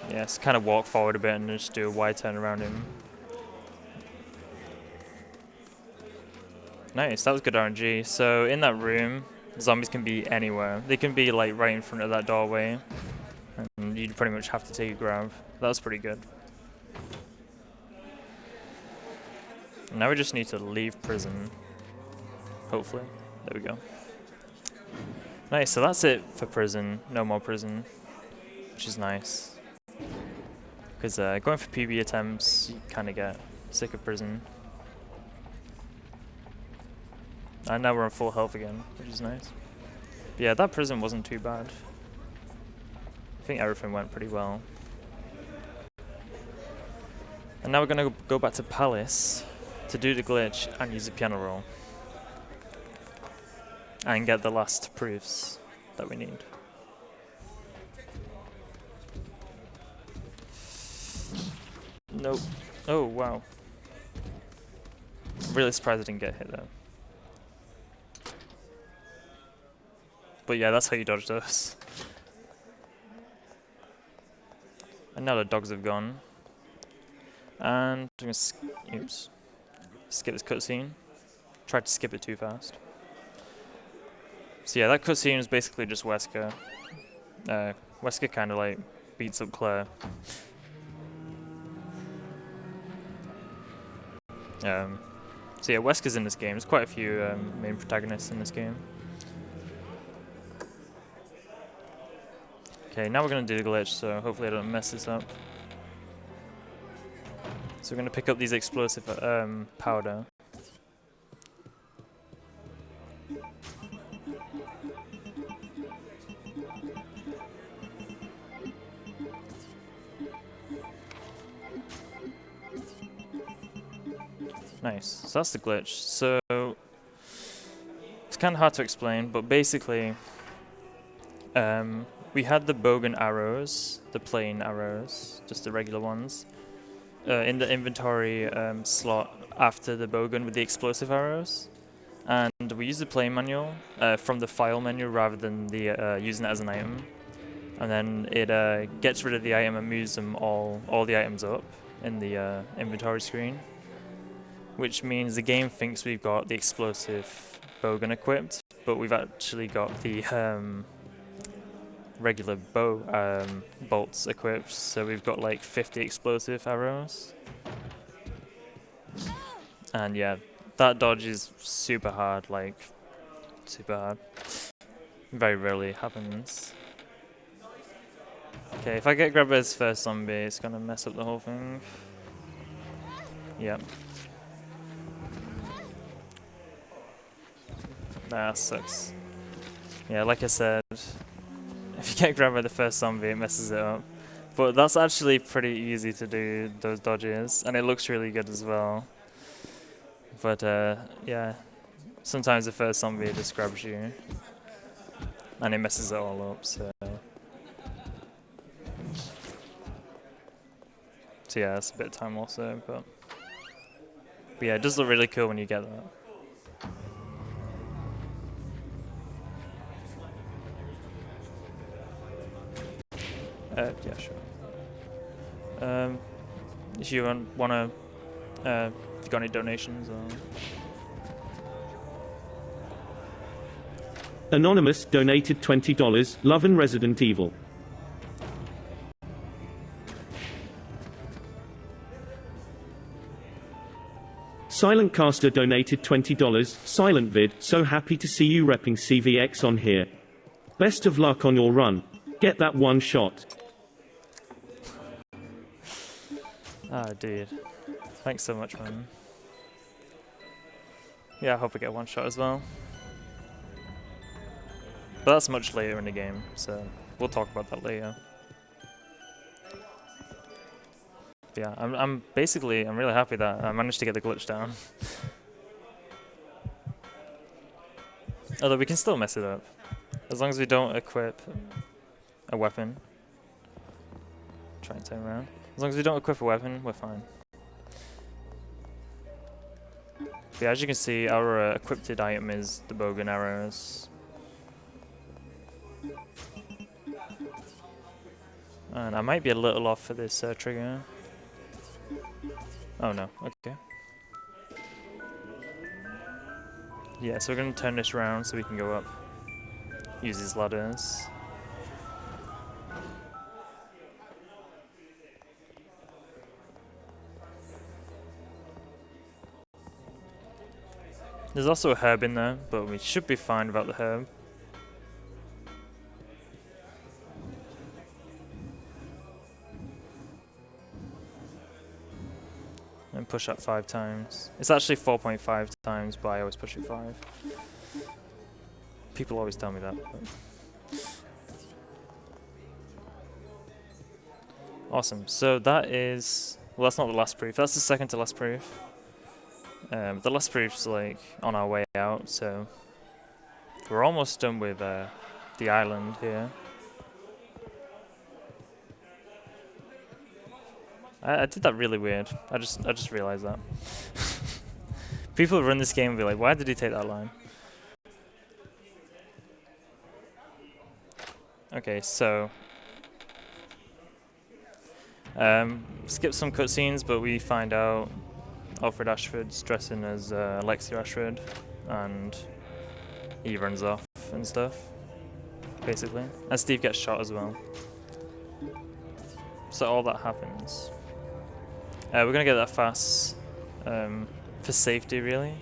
Yes, kind of walk forward a bit and just do a wide turn around him. Nice, that was good RNG. So in that room, zombies can be anywhere. They can be like right in front of that doorway, and you pretty much have to take a grab. That was pretty good. Now we just need to leave prison. Hopefully. There we go. Nice, so that's it for prison. No more prison, which is nice. Because going for PB attempts, you kind of get sick of prison. And now we're on full health again, which is nice. But yeah, that prison wasn't too bad. I think everything went pretty well. And now we're going to go back to Palace to do the glitch and use the piano roll. And get the last proofs that we need. Nope. Oh, wow. I'm really surprised I didn't get hit though. But yeah, that's how you dodge those. And now the dogs have gone. And I'm gonna oops. Skip this cutscene. Tried to skip it too fast. So yeah, that cutscene is basically just Wesker. Wesker kind of like beats up Claire. So yeah, Wesker's in this game. There's quite a few main protagonists in this game. Okay, now we're going to do the glitch, so hopefully I don't mess this up. So we're going to pick up these explosive powder. Nice. So that's the glitch. So it's kind of hard to explain, but basically we had the bogan arrows, the plain arrows, just the regular ones, in the inventory slot after the bogan with the explosive arrows. And we used the play manual from the file menu rather than the using it as an item. And then it gets rid of the item and moves them all the items up in the inventory screen. Which means the game thinks we've got the explosive bowgun equipped, but we've actually got the regular bow bolts equipped. So we've got like 50 explosive arrows. And yeah, that dodge is super hard, like super hard. Very rarely happens. Okay, if I get grabbed by this first zombie, it's gonna mess up the whole thing. Yep. Nah, sucks. Yeah, like I said, if you get grabbed by the first zombie, it messes it up. But that's actually pretty easy to do, those dodges, and it looks really good as well. But yeah, sometimes the first zombie just grabs you, and it messes it all up, so yeah, it's a bit of time also, but yeah, it does look really cool when you get that. Yeah, sure. If you wanna, if you got any donations or... Anonymous donated $20. Love and Resident Evil. Silent Caster donated $20. SilentVid, so happy to see you repping CVX on here. Best of luck on your run. Get that one shot. Ah, dude. Thanks so much, man. Yeah, I hope I get one shot as well. But that's much later in the game, so we'll talk about that later. But yeah, I'm really happy that I managed to get the glitch down. Although we can still mess it up. As long as we don't equip a weapon. Try and turn around. As long as we don't equip a weapon, we're fine. But yeah, as you can see, our equipped item is the bow and arrows. And I might be a little off for this trigger. Oh no, okay. Yeah, so we're going to turn this around so we can go up. Use these ladders. There's also a herb in there, but we should be fine without the herb. And push up 5 times. It's actually 4.5 times, but I always push it 5. People always tell me that. But. Awesome. So that is... Well, that's not the last proof. That's the second to last proof. The last proof's like on our way out, so we're almost done with the island here. I did that really weird. I just realized that. People who run this game will be like, why did he take that line? Okay, so skip some cutscenes, but we find out Alfred Ashford's dressing as Alexia Ashford, and he runs off and stuff, basically. And Steve gets shot as well. So all that happens. We're gonna get that fast for safety, really.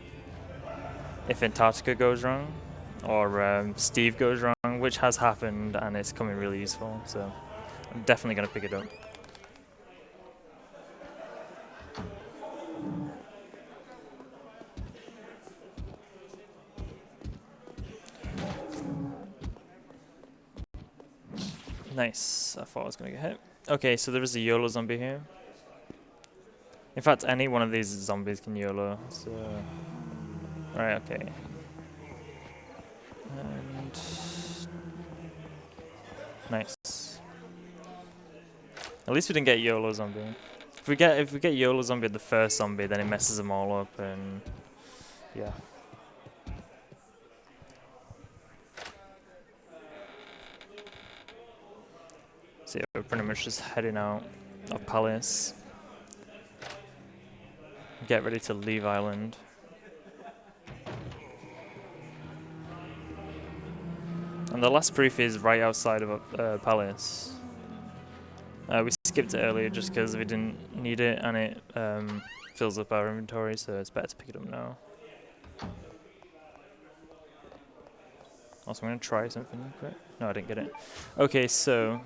If Antarctica goes wrong, or Steve goes wrong, which has happened, and it's coming really useful. So I'm definitely gonna pick it up. Nice. I thought I was gonna get hit. Okay, so there is a YOLO zombie here. In fact, any one of these zombies can YOLO. So, right, okay. And nice. At least we didn't get YOLO zombie. If we get YOLO zombie at the first zombie, then it messes them all up, and yeah. So yeah, we're pretty much just heading out of Palace. Get ready to leave Island. And the last proof is right outside of Palace. We skipped it earlier just because we didn't need it, and it fills up our inventory, so it's better to pick it up now. Also, I'm going to try something quick. No, I didn't get it. Okay, so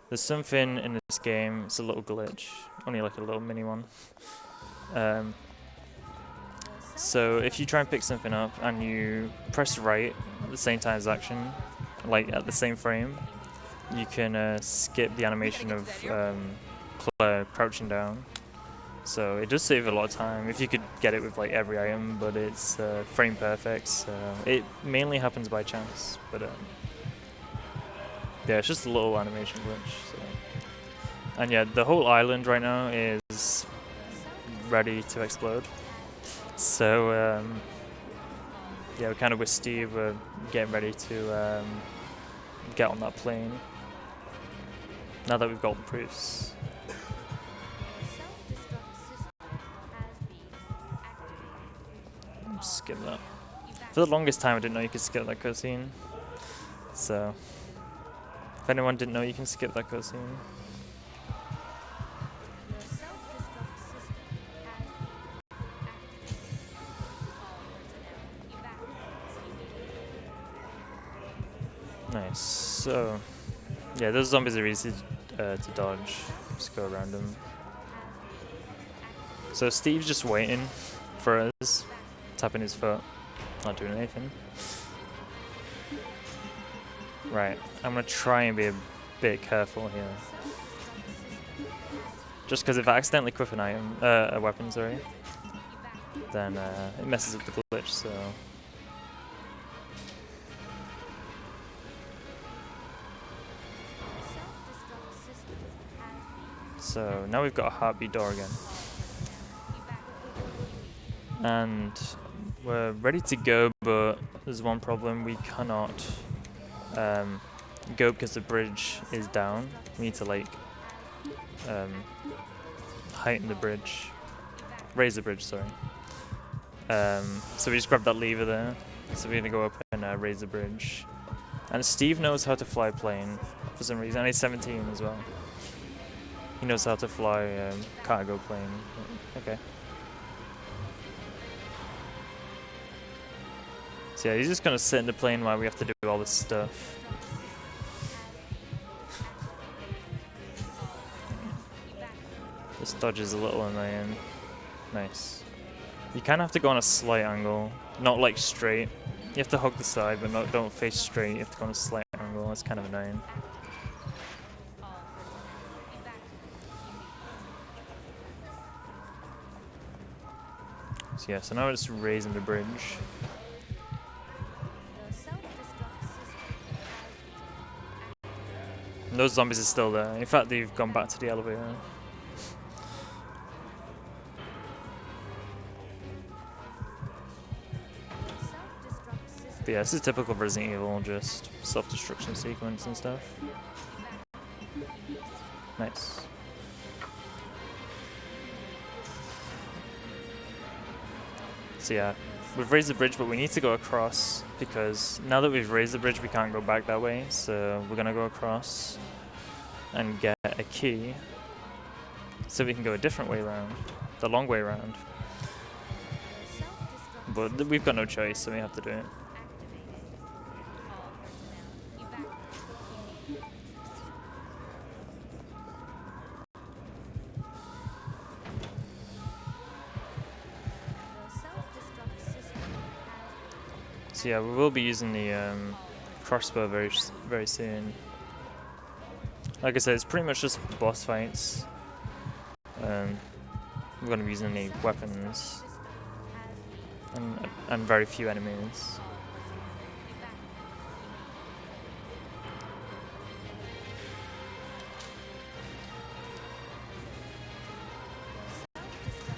there's something in this game. It's a little glitch, only like a little mini one. So if you try and pick something up and you press right at the same time as action, like at the same frame, you can skip the animation of Claire crouching down. So it does save a lot of time if you could get it with like every item, but it's frame perfect, so it mainly happens by chance. But yeah, it's just a little animation glitch. So. And yeah, the whole island right now is ready to explode. So yeah, we're kind of with Steve. We're getting ready to get on that plane. Now that we've got the proofs. Skip that. For the longest time, I didn't know you could skip that cutscene. So, if anyone didn't know, you can skip that cutscene. Nice. So, yeah, those zombies are easy to dodge. Just go around them. So Steve's just waiting for us, tapping his foot, not doing anything. Right, I'm gonna try and be a bit careful here. Just because if I accidentally equip an item, a weapon, sorry, then it messes up the glitch. So now we've got a heartbeat door again. And we're ready to go, but there's one problem. We cannot go because the bridge is down. We need to like heighten the bridge. Raise the bridge, sorry. So we just grab that lever there. So we're gonna go up and raise the bridge. And Steve knows how to fly a plane for some reason, and he's 17 as well. He knows how to fly a cargo plane. Okay. So yeah, he's just gonna sit in the plane while we have to do all this stuff. This dodge is a little annoying. Nice. You kind of have to go on a slight angle, not like straight. You have to hug the side, but don't face straight. You have to go on a slight angle. That's kind of annoying. So yeah, so now we're just raising the bridge. And those zombies are still there. In fact, they've gone back to the elevator. But yeah, this is typical Resident Evil, just self-destruction sequence and stuff. Nice. So yeah, we've raised the bridge, but we need to go across, because now that we've raised the bridge, we can't go back that way, so we're gonna go across and get a key, so we can go a different way around, the long way around. But we've got no choice, so we have to do it. So yeah, we will be using the crossbow very soon. Like I said, it's pretty much just boss fights. We're going to be using any weapons and very few enemies.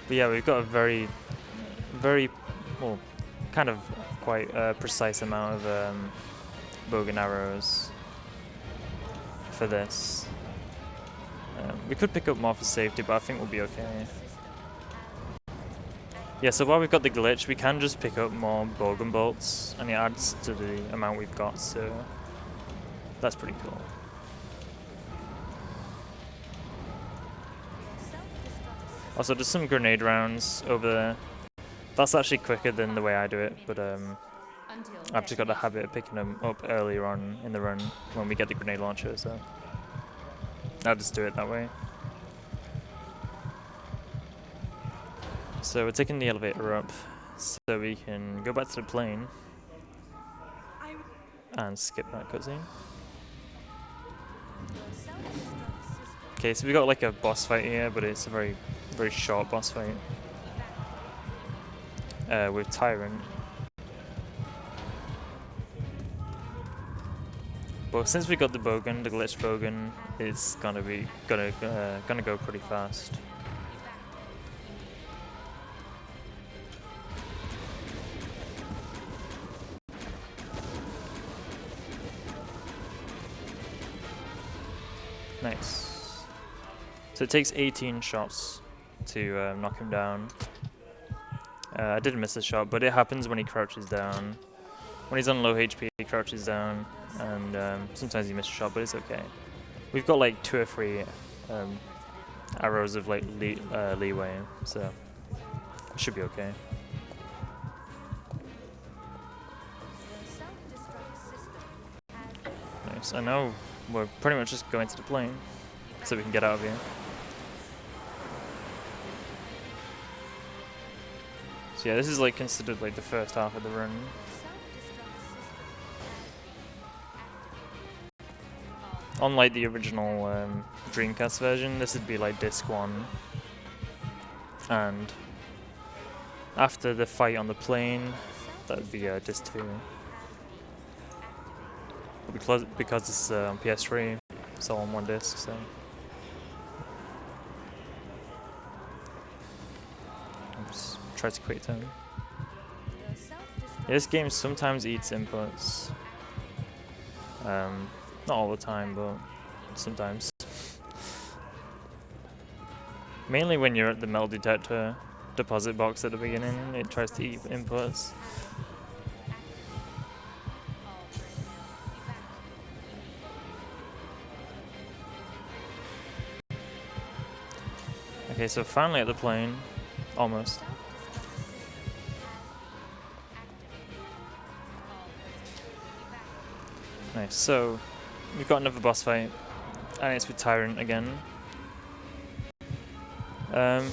But yeah, we've got a very, well, kind of quite precise amount of bow and arrows for this. We could pick up more for safety, but I think we'll be okay. Yeah, so while we've got the glitch, we can just pick up more bogan bolts, and it adds to the amount we've got, so that's pretty cool. Also, there's some grenade rounds over there. That's actually quicker than the way I do it, but I've just got the habit of picking them up earlier on in the run when we get the grenade launcher, so I'll just do it that way. So we're taking the elevator up so we can go back to the plane and skip that cutscene. Okay, so we got like a boss fight here, but it's a very short boss fight with Tyrant. But since we got the bogan, the glitched bogan, it's gonna go pretty fast. Nice. So it takes 18 shots to knock him down. I did miss a shot, but it happens when he crouches down. When he's on low HP, he crouches down, and sometimes he misses a shot, but it's okay. We've got like 2 or 3 arrows of like leeway, so it should be okay. Nice. I know we're pretty much just going to the plane, so we can get out of here. So yeah, this is like considered like the first half of the run. Unlike the original Dreamcast version, this would be like disc 1. And after the fight on the plane, that would be disc 2. But because it's on PS3, it's all on one disc, so. Oops, try to quit time. Yeah, this game sometimes eats inputs. Not all the time, but sometimes. Mainly when you're at the metal detector deposit box at the beginning, it tries to eat inputs. Okay, so finally at the plane. Almost. Nice, so we've got another boss fight, and it's with Tyrant again. I'm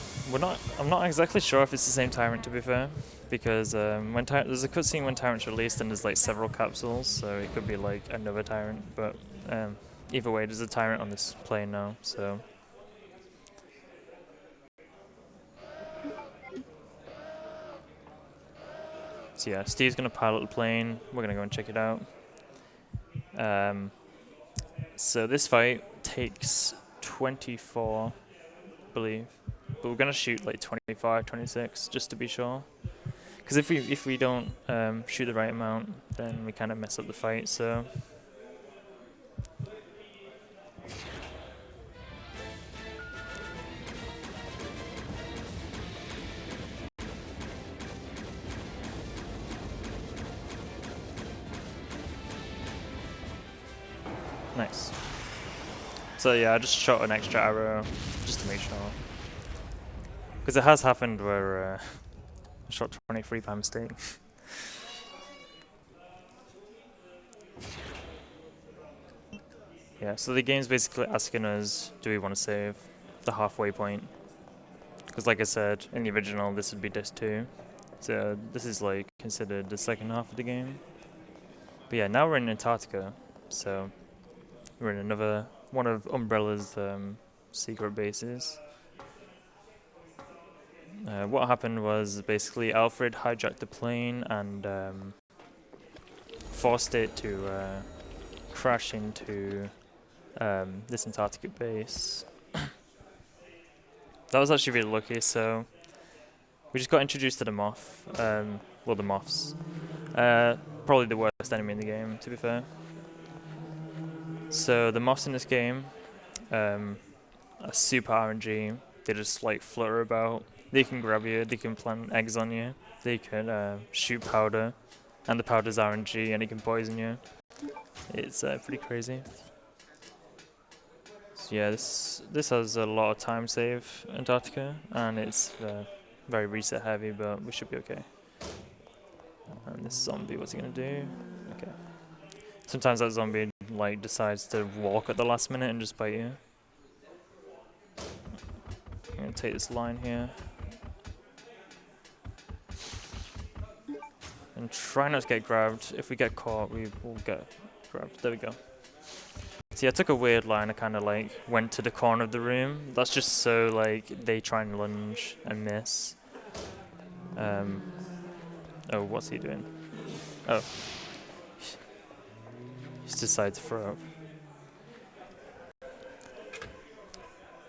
not exactly sure if it's the same Tyrant, to be fair, because there's a cutscene when Tyrant's released and there's like several capsules, so it could be like another Tyrant, but either way, there's a Tyrant on this plane now, so. So yeah, Steve's gonna pilot the plane, we're gonna go and check it out. So this fight takes 24, I believe, but we're gonna shoot like 25, 26 just to be sure, Because if we don't shoot the right amount, then we kind of mess up the fight. So. Nice. So yeah, I just shot an extra arrow just to make sure. Because it has happened where I shot 23 by mistake. Yeah, so the game's basically asking us, do we want to save the halfway point? Because like I said, in the original this would be disc 2. So this is like considered the second half of the game. But yeah, now we're in Antarctica. So we're in another one of Umbrella's secret bases. What happened was basically Alfred hijacked the plane and forced it to crash into this Antarctica base. That was actually really lucky, so we just got introduced to the moth. Well, the moths. Probably the worst enemy in the game, to be fair. So the moths in this game are super RNG. They just like flutter about. They can grab you, they can plant eggs on you, they can shoot powder, and the powder's RNG and it can poison you. It's pretty crazy. So yeah, this has a lot of time save Antarctica, and it's very reset heavy, but we should be okay. And this zombie, what's he gonna do? Okay. Sometimes that zombie like decides to walk at the last minute and just bite you. I'm gonna take this line here. And try not to get grabbed. If we get caught, we will get grabbed. There we go. See, I took a weird line. I kind of like went to the corner of the room. That's just so like they try and lunge and miss. Oh, what's he doing? Oh. He's decided to throw up.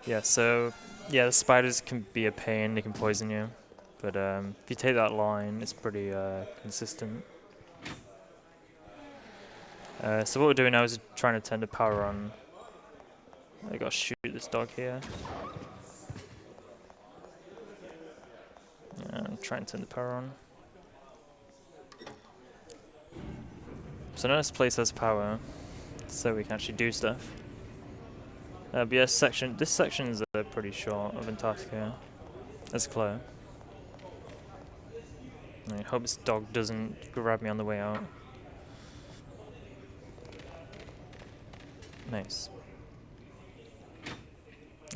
Yeah, so yeah, the spiders can be a pain. They can poison you. But if you take that line, it's pretty consistent. So what we're doing now is trying to turn the power on. I gotta shoot this dog here. And try and turn the power on. So now this place has power, so we can actually do stuff. But yeah, this section's pretty short of Antarctica. That's clear. I hope this dog doesn't grab me on the way out. Nice.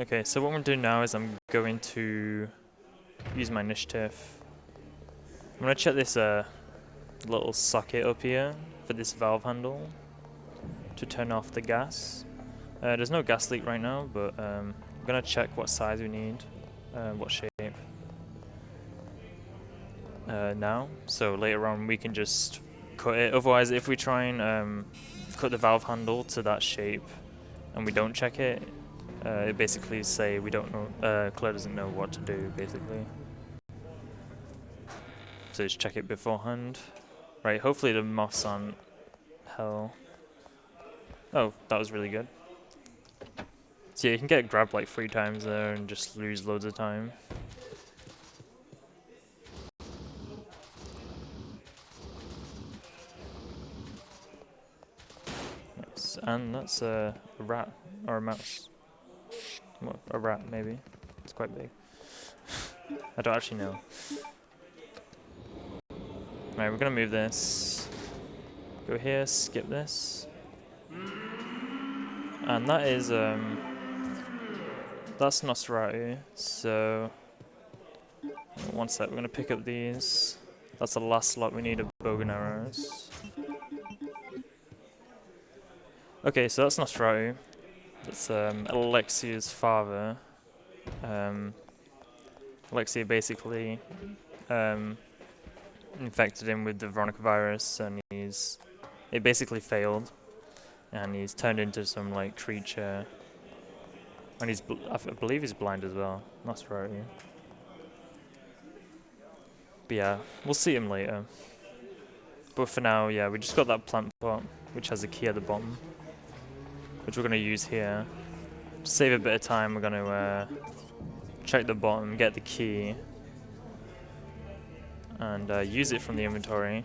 Okay, so what I'm doing now is I'm going to use my initiative. I'm going to check this little socket up here for this valve handle to turn off the gas. There's no gas leak right now, but I'm going to check what size we need, what shape. Now, so later on we can just cut it. Otherwise, if we try and cut the valve handle to that shape and we don't check it, it basically say we don't know, Claire doesn't know what to do basically. So just check it beforehand. Right, hopefully the moths aren't hell. Oh, that was really good. So yeah, you can get grabbed like 3 times there and just lose loads of time. Nice. And that's a rat or a mouse. Well, a rat maybe. It's quite big. I don't actually know. Right, we're gonna move this. Go here, skip this. And that is that's Nosferatu, so one sec, we're gonna pick up these. That's the last slot we need of bow and arrows. Okay, so that's Nosferatu. That's Alexia's father. Alexia basically infected him with the Veronica virus, and it basically failed, and he's turned into some like creature, and I believe he's blind as well. Nosferatu. But yeah, we'll see him later. But for now, yeah, we just got that plant pot, which has a key at the bottom, which we're going to use here. To save a bit of time, we're going to check the bottom, get the key, and use it from the inventory.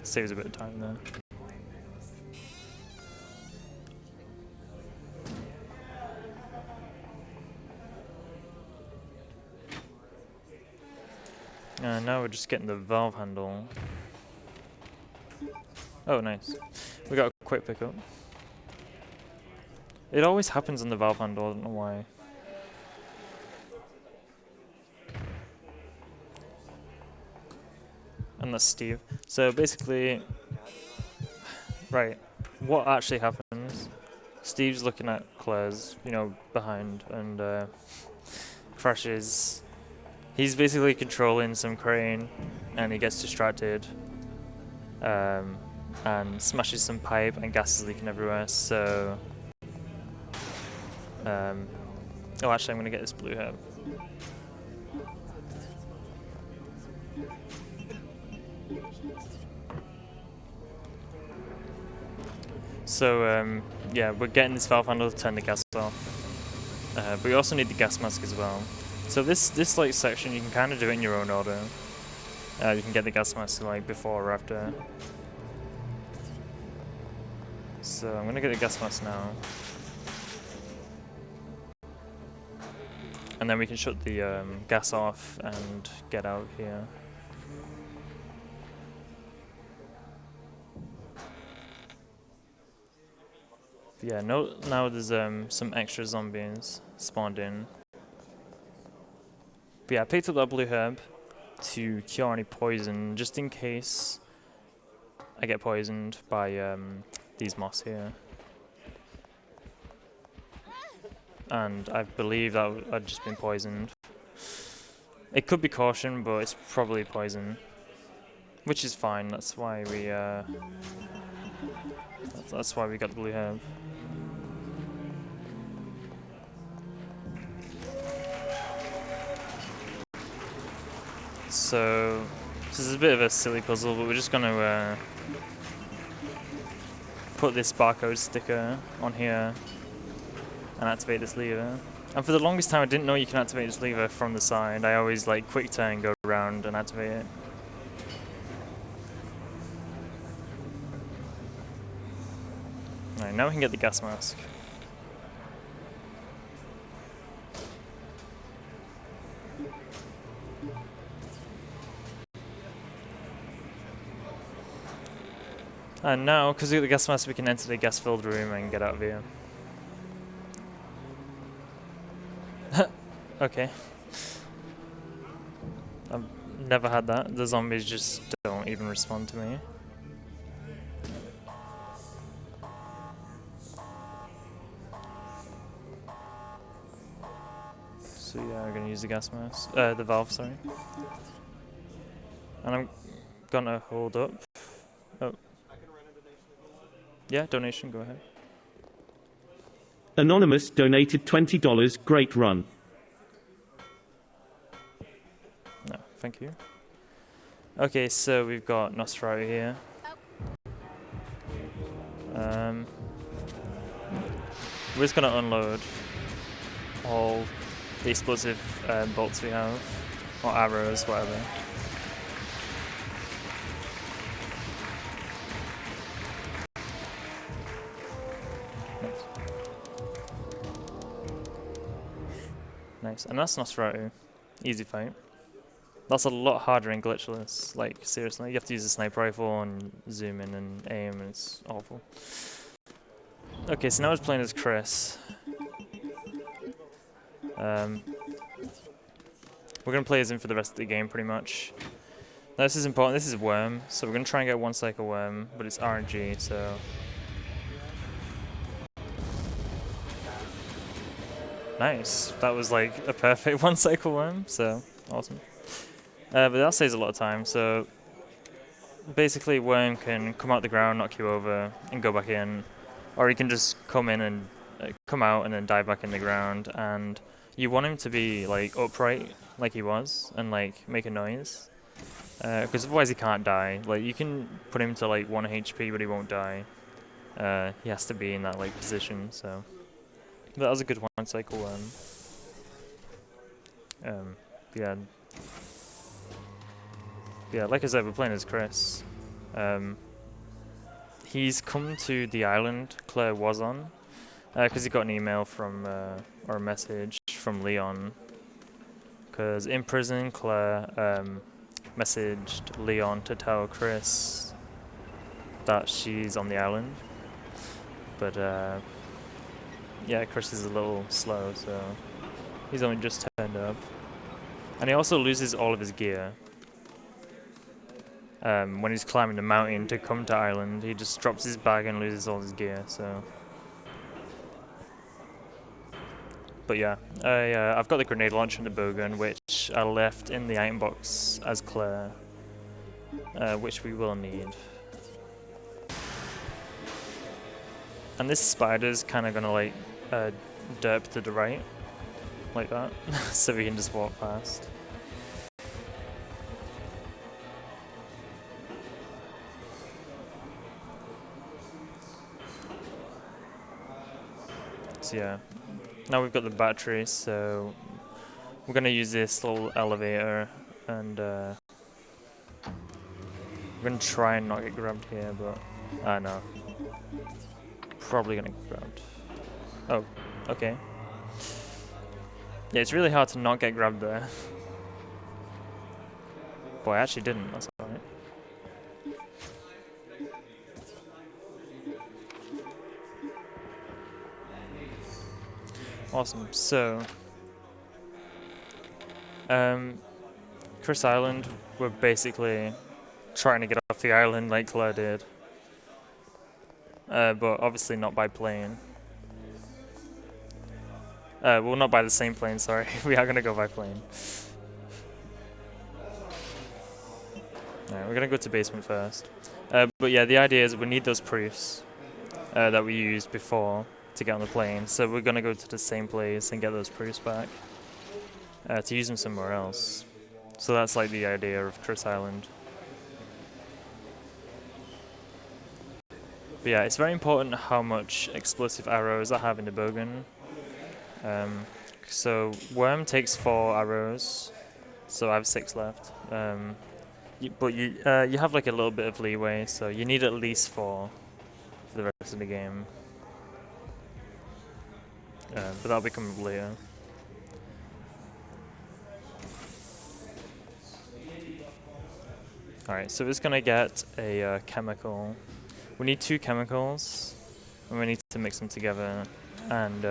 Saves a bit of time there. Now we're just getting the valve handle. Oh, nice. We got a quick pickup. It always happens on the valve handle, I don't know why. And that's Steve. So basically, right, what actually happens, Steve's looking at Claire's, you know, behind, and crashes. He's basically controlling some crane, and he gets distracted, and smashes some pipe, and gas is leaking everywhere, so... oh, actually, I'm going to get this blue herb. So, yeah, we're getting this valve handle to turn the gas off. But we also need the gas mask as well. So this like section, you can kind of do it in your own order. You can get the gas mask like before or after. So I'm gonna get the gas mask now. And then we can shut the gas off and get out here. But yeah, now there's some extra zombies spawned in. But yeah, I picked up that blue herb to cure any poison, just in case I get poisoned by these moths here. And I believe that I'd just been poisoned. It could be caution, but it's probably poison, which is fine. That's why we that's why we got the blue herb. So this is a bit of a silly puzzle, but we're just gonna put this barcode sticker on here and activate this lever. And for the longest time I didn't know you can activate this lever from the side. I always like quick turn, go around and activate it. Alright, now we can get the gas mask. And now, because we got the gas mask, we can enter the gas-filled room and get out of here. Okay. I've never had that. The zombies just don't even respond to me. So yeah, we're gonna use the gas mask, the valve, sorry. And I'm gonna hold up. Oh. Yeah, donation, go ahead. Anonymous donated $20. Great run. No, thank you. Okay, so we've got Nosferatu here. We're just gonna unload all the explosive bolts we have, or arrows, whatever. Nice, and that's Nosferatu. Easy fight. That's a lot harder in glitchless. Like, seriously, you have to use a sniper rifle and zoom in and aim, and it's awful. Okay, so now I was playing as Chris. We're gonna play as him for the rest of the game, pretty much. Now, this is important. This is a worm, so we're gonna try and get one cycle worm, but it's RNG, so. Nice. That was like a perfect one cycle worm, so awesome. But that saves a lot of time, so basically worm can come out the ground, knock you over, and go back in, or he can just come in and come out and then dive back in the ground, and you want him to be like upright like he was and like make a noise. Because otherwise he can't die. Like you can put him to like 1 HP, but he won't die. He has to be in that like position. So that was a good one cycle one. Yeah. Yeah, like I said, we're playing as Chris. He's come to the island Claire was on, because he got an email from, or a message from Leon. Because in prison, Claire messaged Leon to tell Chris that she's on the island. But yeah, Chris is a little slow, so he's only just turned up. And he also loses all of his gear. When he's climbing the mountain to come to island, he just drops his bag and loses all his gear, so. But yeah, I've got the grenade launcher and the bowgun, which I left in the item box as Claire, which we will need. And this spider's kind of gonna like derp to the right, like that, so we can just walk past. So yeah, now we've got the battery, so we're gonna use this little elevator, and we're gonna try and not get grabbed here, but I know. Probably gonna get grabbed. Oh, okay. Yeah, it's really hard to not get grabbed there. Boy, I actually didn't, that's alright. Awesome, so Chris Island, we're basically trying to get off the island like Claire did. But obviously not by plane. Well, not by the same plane, sorry. We are gonna go by plane. Alright, we're gonna go to basement first. But yeah, the idea is we need those proofs that we used before to get on the plane. So we're gonna go to the same place and get those proofs back to use them somewhere else. So that's like the idea of Chris Island. But yeah, it's very important how much explosive arrows I have in the bowgun. So Worm takes 4 arrows, so I have 6 left. But you have like a little bit of leeway, so you need at least 4 for the rest of the game. But that'll become later. Alright, so it's gonna get a chemical. We need 2 chemicals, and we need to mix them together, and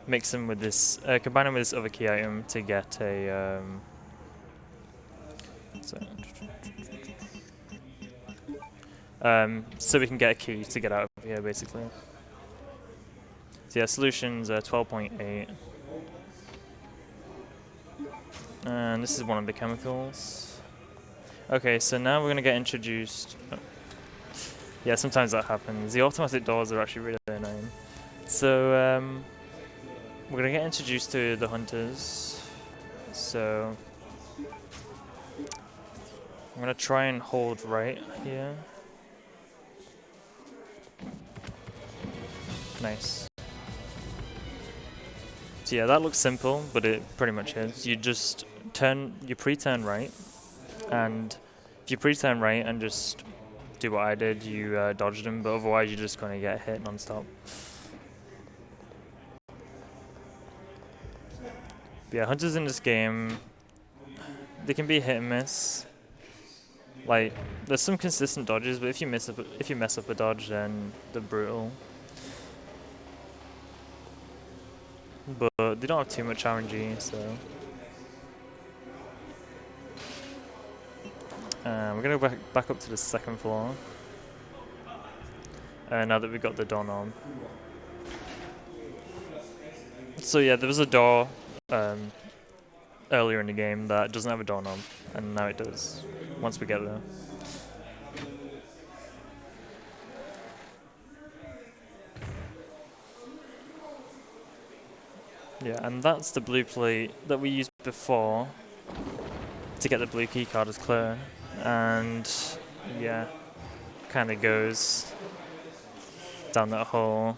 mix them with this, combine them with this other key item to get a, so we can get a key to get out of here, basically. So yeah, solutions 12.8. And this is one of the chemicals. Okay, so now we're going to get introduced. Oh. Yeah, sometimes that happens. The automatic doors are actually really annoying. So, we're going to get introduced to the hunters. So, I'm going to try and hold right here. Nice. So yeah, that looks simple, but it pretty much is. You just you pre-turn right, and if you pre-turn right and just do what I did, you dodge them, but otherwise you're just going to get hit non-stop. Yeah, hunters in this game, they can be hit and miss. Like, there's some consistent dodges, but if you mess up a dodge, then they're brutal. But they don't have too much RNG, so. We're gonna go back up to the 2nd floor. Now that we've got the door on. So yeah, there was a door earlier in the game that doesn't have a doorknob, and now it does, once we get there. Yeah, and that's the blue plate that we used before to get the blue key card as clear. And yeah, kind of goes down that hole.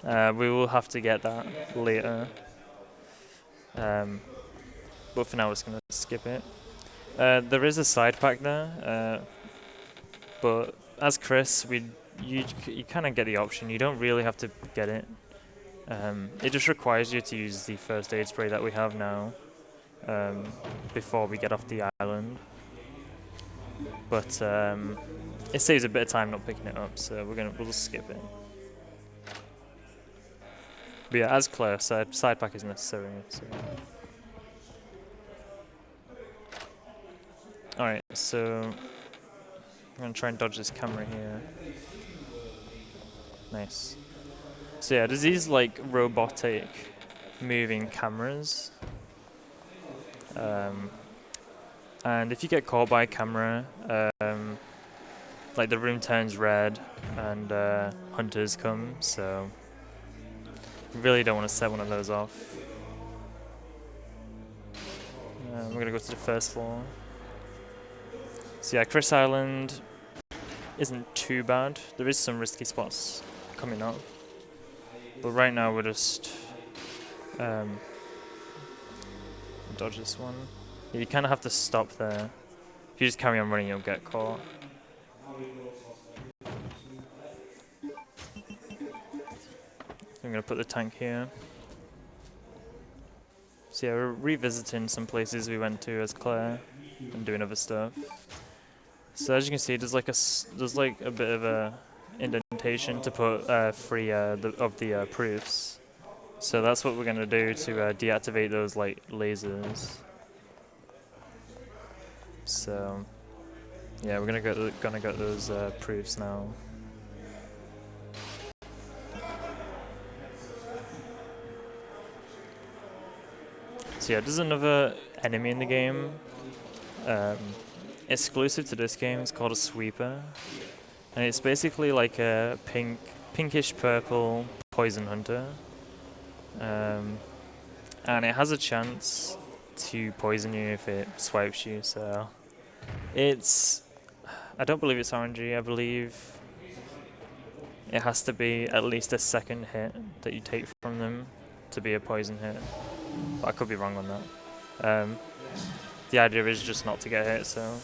We will have to get that later. But for now, we're just going to skip it. There is a side pack there, but as Chris, you kind of get the option. You don't really have to get it. It just requires you to use the first aid spray that we have now before we get off the island. But it saves a bit of time not picking it up, so we'll just skip it. But yeah, as Claire said, side pack is necessary. So. Alright, so I'm going to try and dodge this camera here. Nice. So yeah, there's these like robotic moving cameras. And if you get caught by a camera, like the room turns red and hunters come, so you really don't want to set one of those off. We're going to go to the first floor. So yeah, Chris Island isn't too bad. There is some risky spots coming up. But right now we're just dodge this one. You kind of have to stop there. If you just carry on running, you'll get caught. I'm going to put the tank here. So yeah, we're revisiting some places we went to as Claire and doing other stuff. So as you can see, there's like a bit of a indentation to put three of the proofs. So that's what we're going to do to deactivate those like lasers. So yeah, we're gonna get those proofs now. So yeah, there's another enemy in the game. Exclusive to this game, it's called a sweeper. And it's basically like a pinkish purple poison hunter. And it has a chance to poison you if it swipes you, so I don't believe it's Orangey. I believe it has to be at least a second hit that you take from them to be a poison hit. But I could be wrong on that. The idea is just not to get hit, so.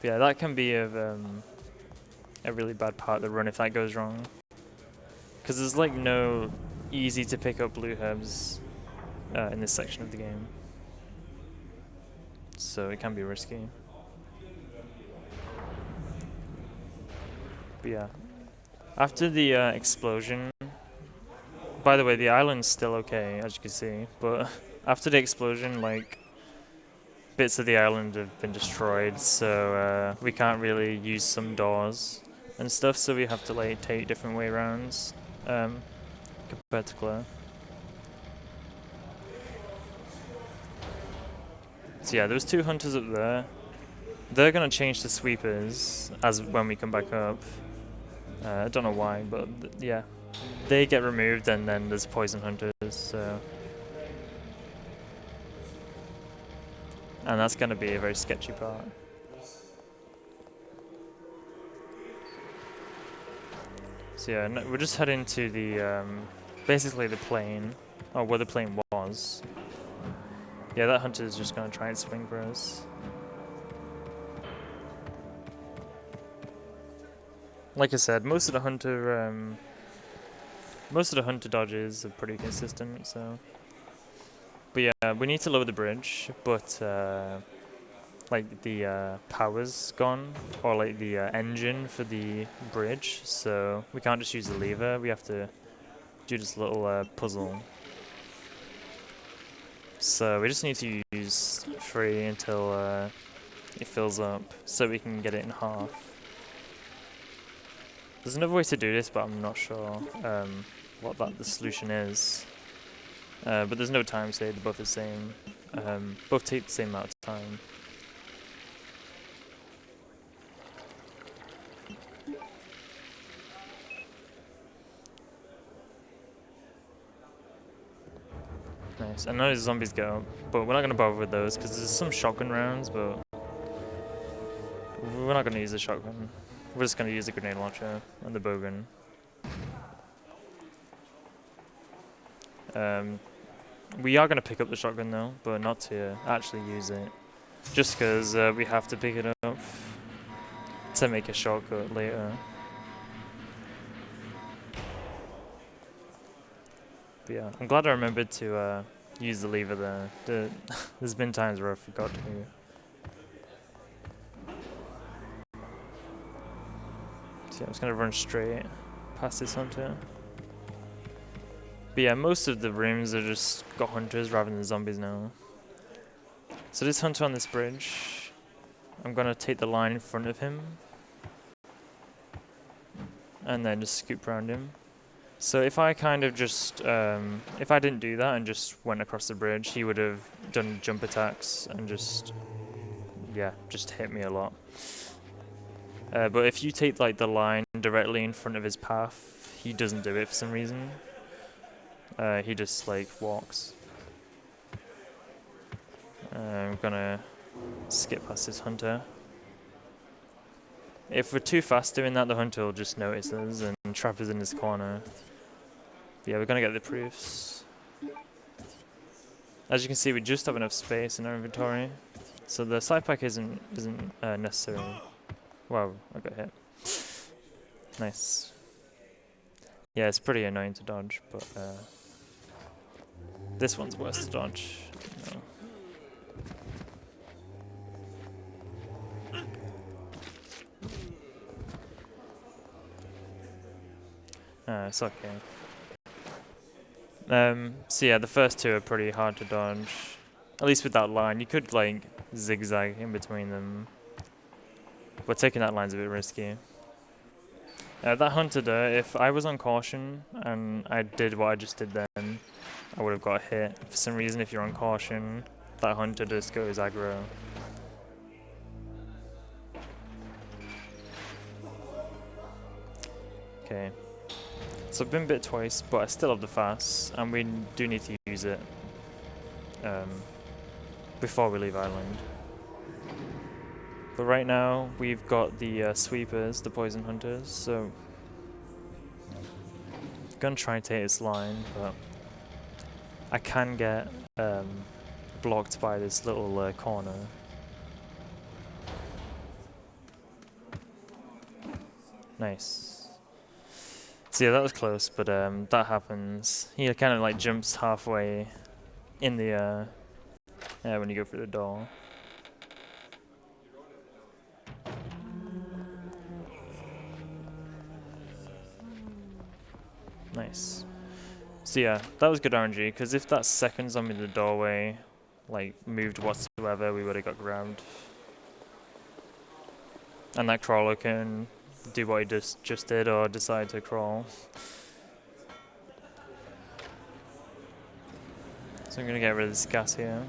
But yeah, that can be a really bad part of the run if that goes wrong. Because there's like no easy to pick up blue herbs in this section of the game. So it can be risky. But yeah. After the explosion, by the way, the island's still okay, as you can see, but after the explosion, like, bits of the island have been destroyed, so we can't really use some doors and stuff, so we have to like take different way rounds compared to Claire. So yeah, there's two hunters up there. They're gonna change to sweepers as when we come back up. I don't know why, but yeah, they get removed, and then there's poison hunters. So, and that's gonna be a very sketchy part. So yeah, we're just heading to the basically the plane, or where the plane was. Yeah, that hunter is just gonna try and swing for us. Like I said, most of the hunter dodges are pretty consistent. So, but yeah, we need to lower the bridge, but like the power's gone, or like the engine for the bridge, so we can't just use the lever. We have to do this little puzzle. So we just need to use 3 until it fills up, so we can get it in half. There's another way to do this, but I'm not sure what the solution is. But there's no time saved, they're both the same. Both take the same amount of time. zombies. I know the zombies get up, but we're not going to bother with those because there's some shotgun rounds, but we're not going to use the shotgun. We're just going to use the grenade launcher and the bowgun. We are going to pick up the shotgun though, but not to actually use it. Just because we have to pick it up to make a shortcut later. But yeah, I'm glad I remembered to use the lever there. There's been times where I forgot to. So yeah, I'm just going to run straight past this hunter. But yeah, most of the rooms are just got hunters rather than zombies now. So this hunter on this bridge, I'm going to take the line in front of him. And then just scoop around him. So if I kind of just, if I didn't do that and just went across the bridge, he would have done jump attacks and just, yeah, just hit me a lot. But if you take like the line directly in front of his path, he doesn't do it for some reason. He just like walks. I'm gonna skip past this hunter. If we're too fast doing that, the hunter will just notice us and trap us in his corner. But yeah, we're gonna get the proofs. As you can see, we just have enough space in our inventory, so the side pack isn't necessary. Wow, I got hit. Nice. Yeah, it's pretty annoying to dodge, but this one's worse to dodge. No. It's okay. So yeah, the first two are pretty hard to dodge. At least with that line, you could like zigzag in between them. But taking that line's a bit risky. That hunter there, if I was on caution and I did what I just did then, I would have got hit. For some reason, if you're on caution, that hunter just goes aggro. Okay. So I've been bit twice, but I still have the fast, and we do need to use it before we leave island. But right now, we've got the sweepers, the poison hunters, so I'm gonna try and take this line, but I can get blocked by this little corner. Nice. So yeah, that was close, but that happens. He kind of like jumps halfway in the when you go through the door. Nice. So yeah, that was good RNG, because if that second zombie in the doorway like moved whatsoever, we would have got grabbed. And that crawler can do what he just did, or decide to crawl. So I'm gonna get rid of this gas here.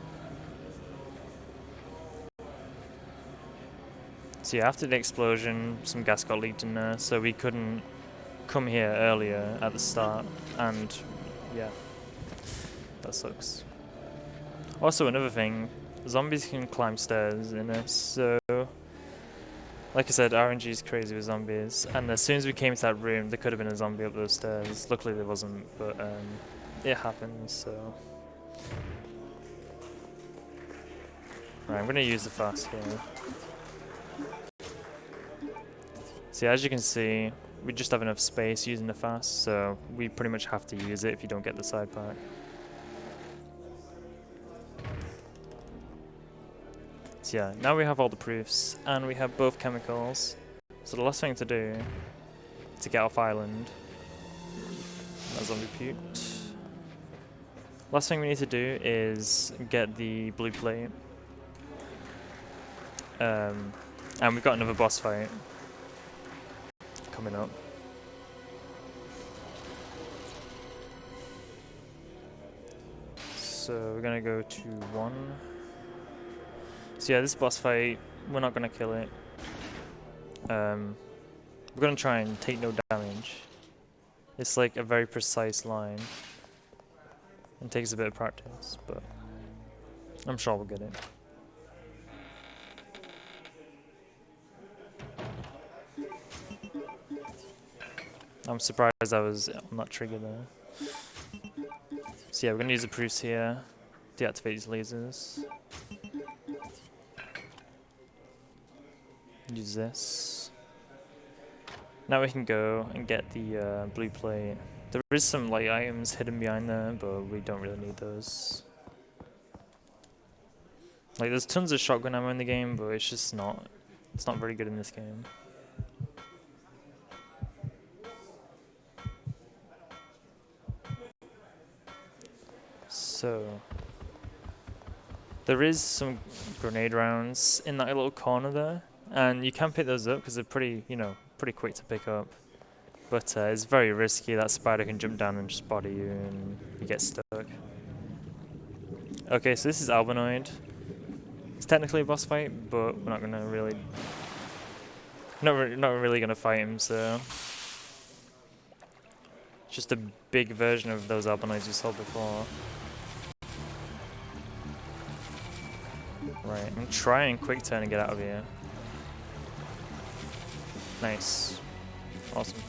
So yeah, after the explosion, some gas got leaked in there, so we couldn't come here earlier at the start, and yeah, that sucks. Also, another thing, zombies can climb stairs in this, so like I said, RNG is crazy with zombies, and as soon as we came to that room, there could have been a zombie up those stairs. Luckily there wasn't, but it happens, so. Right, I'm gonna use the fast here. See, as you can see, we just have enough space using the fast, so we pretty much have to use it if you don't get the side pack. So yeah, now we have all the proofs, and we have both chemicals. So the last thing to do to get off island, that zombie puked. Last thing we need to do is get the blue plate. And we've got another boss fight coming up. So we're gonna go to 1. So yeah, this boss fight, we're not gonna kill it. We're gonna try and take no damage. It's like a very precise line. It takes a bit of practice, but I'm sure we'll get it. I'm surprised I was on that trigger there. So yeah, we're gonna use the proofs here, deactivate these lasers. Use this. Now we can go and get the blue plate. There is some light items hidden behind there, but we don't really need those. Like, there's tons of shotgun ammo in the game, but it's just not, it's not very good in this game. So, there is some grenade rounds in that little corner there, and you can pick those up because they're pretty, you know, pretty quick to pick up. But it's very risky. That spider can jump down and just body you, and you get stuck. Okay, so this is Albinoid. It's technically a boss fight, but we're not gonna really, not really gonna fight him. So, just a big version of those Albinoids you saw before. Right, I'm gonna try and quick turn and get out of here. Nice, awesome.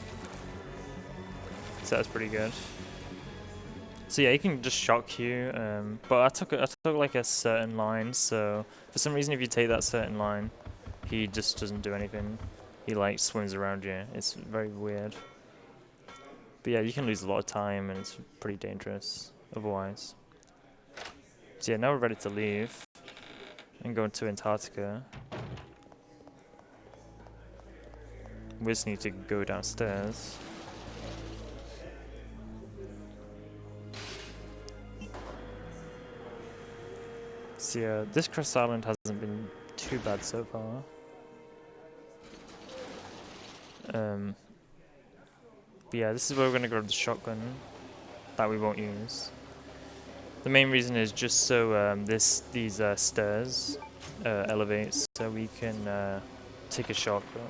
So that's pretty good. So yeah, he can just shock you, but I took like a certain line, so for some reason if you take that certain line, he just doesn't do anything. He like swims around you. It's very weird. But yeah, you can lose a lot of time and it's pretty dangerous otherwise. So yeah, now we're ready to leave and go into Antarctica. We just need to go downstairs. So yeah, this Cross Island hasn't been too bad so far. But yeah, this is where we're going to grab the shotgun that we won't use. The main reason is just so these stairs elevate, so we can take a shortcut.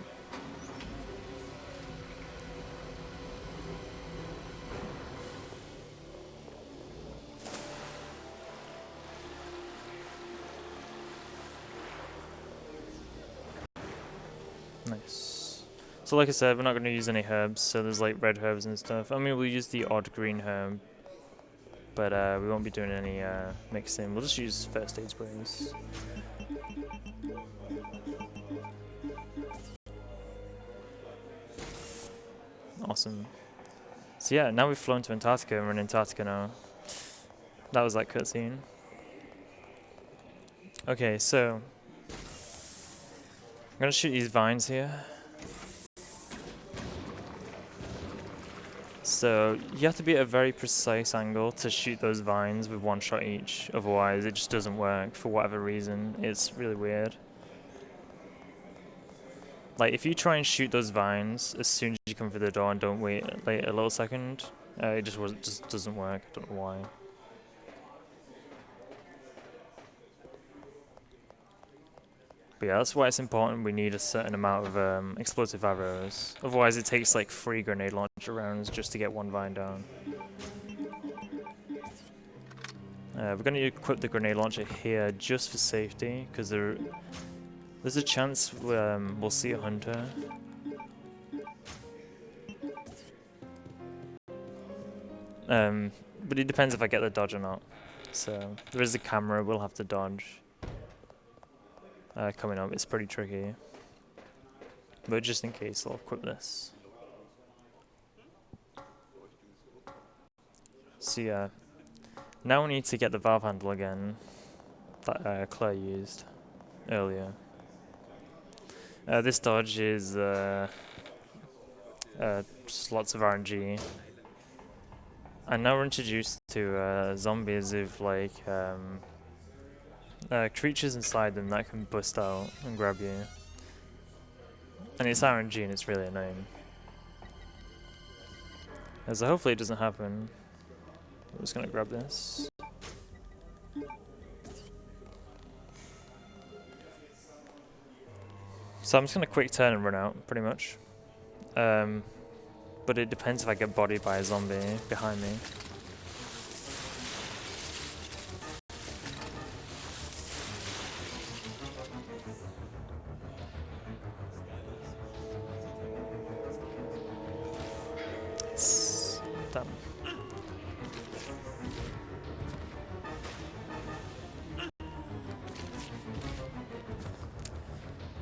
Nice. So like I said, we're not going to use any herbs, so there's like red herbs and stuff. I mean, we'll use the odd green herb, but we won't be doing any mixing. We'll just use first aid sprays. Awesome. So yeah, now we've flown to Antarctica and we're in Antarctica now. That was that cutscene. Okay, so I'm gonna shoot these vines here. So you have to be at a very precise angle to shoot those vines with one shot each, otherwise it just doesn't work for whatever reason. It's really weird. Like if you try and shoot those vines as soon as you come through the door and don't wait like a little second, it just doesn't work. I don't know why. But yeah, that's why it's important we need a certain amount of explosive arrows. Otherwise it takes like 3 grenade launcher rounds just to get one vine down. We're going to equip the grenade launcher here just for safety, because there's a chance we'll see a hunter. But it depends if I get the dodge or not. So there is a camera we'll have to dodge. Coming up, it's pretty tricky, but just in case I'll equip this. So yeah, now we need to get the valve handle again that Claire used earlier. This dodge is just lots of RNG, and now we're introduced to zombies with like creatures inside them that can bust out and grab you. And it's RNG and it's really annoying. So hopefully it doesn't happen. I'm just gonna grab this. So I'm just gonna quick turn and run out, pretty much. But it depends if I get bodied by a zombie behind me. Damn.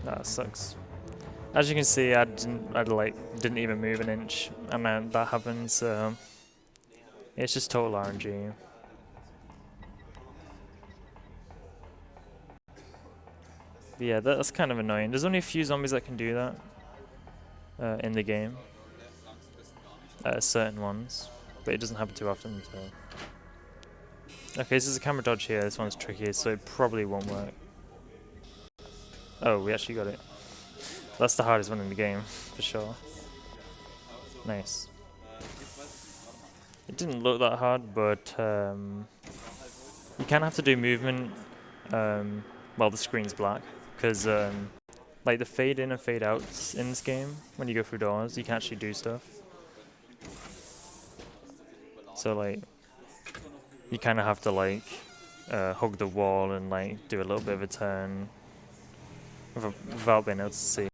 That sucks. As you can see, I didn't even move an inch, and then that happens. So it's just total RNG. But yeah, that's kind of annoying. There's only a few zombies that can do that in the game. Certain ones, but it doesn't happen too often. So. Okay, this is a camera dodge here. This one's tricky, so it probably won't work. Oh, we actually got it. That's the hardest one in the game, for sure. Nice. It didn't look that hard, but you kind of have to do movement while the screen's black, because like the fade in and fade outs in this game, when you go through doors, you can actually do stuff. So like, you kind of have to like hug the wall and like do a little bit of a turn without being able to see.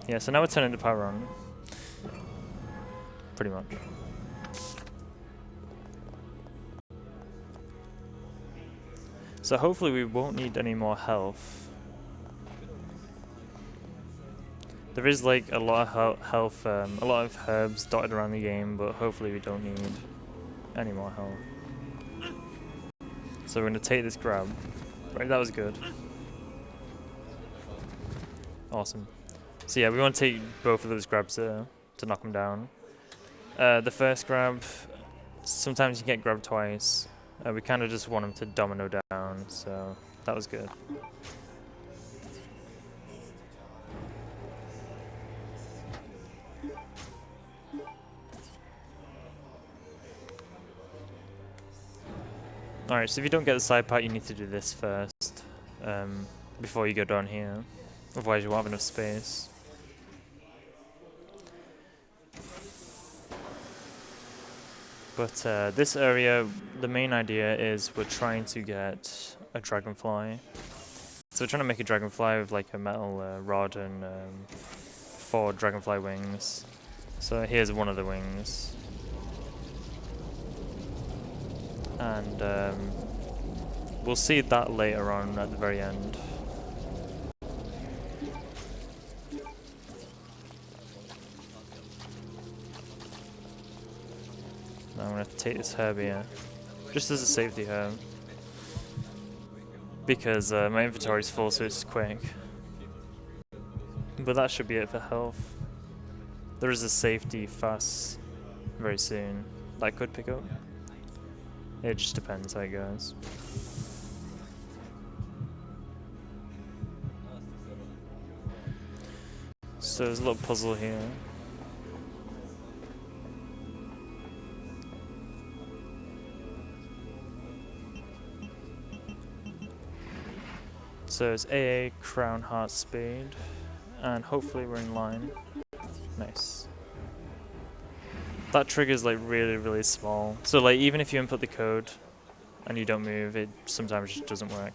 Yeah, so now we're turning the power on. Pretty much. So hopefully we won't need any more health. There is like a lot of health, a lot of herbs dotted around the game, but hopefully we don't need any more health. So we're going to take this grab. Right, that was good. Awesome. So yeah, we want to take both of those grabs to knock them down. The first grab, sometimes you get grabbed twice. We kind of just want him to domino down, so that was good. Alright, so if you don't get the side part, you need to do this first, before you go down here. Otherwise you won't have enough space. But this area, the main idea is we're trying to get a dragonfly. So we're trying to make a dragonfly with like a metal rod and 4 dragonfly wings. So here's one of the wings. And we'll see that later on at the very end. Now I'm going to take this herb here, just as a safety herb, because my inventory's full, so it's quick. But that should be it for health. There is a safety fuss very soon that I could pick up. It just depends how it goes. So there's a little puzzle here. So it's AA, Crown, Heart, Spade, and hopefully we're in line. Nice. That trigger's like really, really small. So like even if you input the code and you don't move, it sometimes just doesn't work.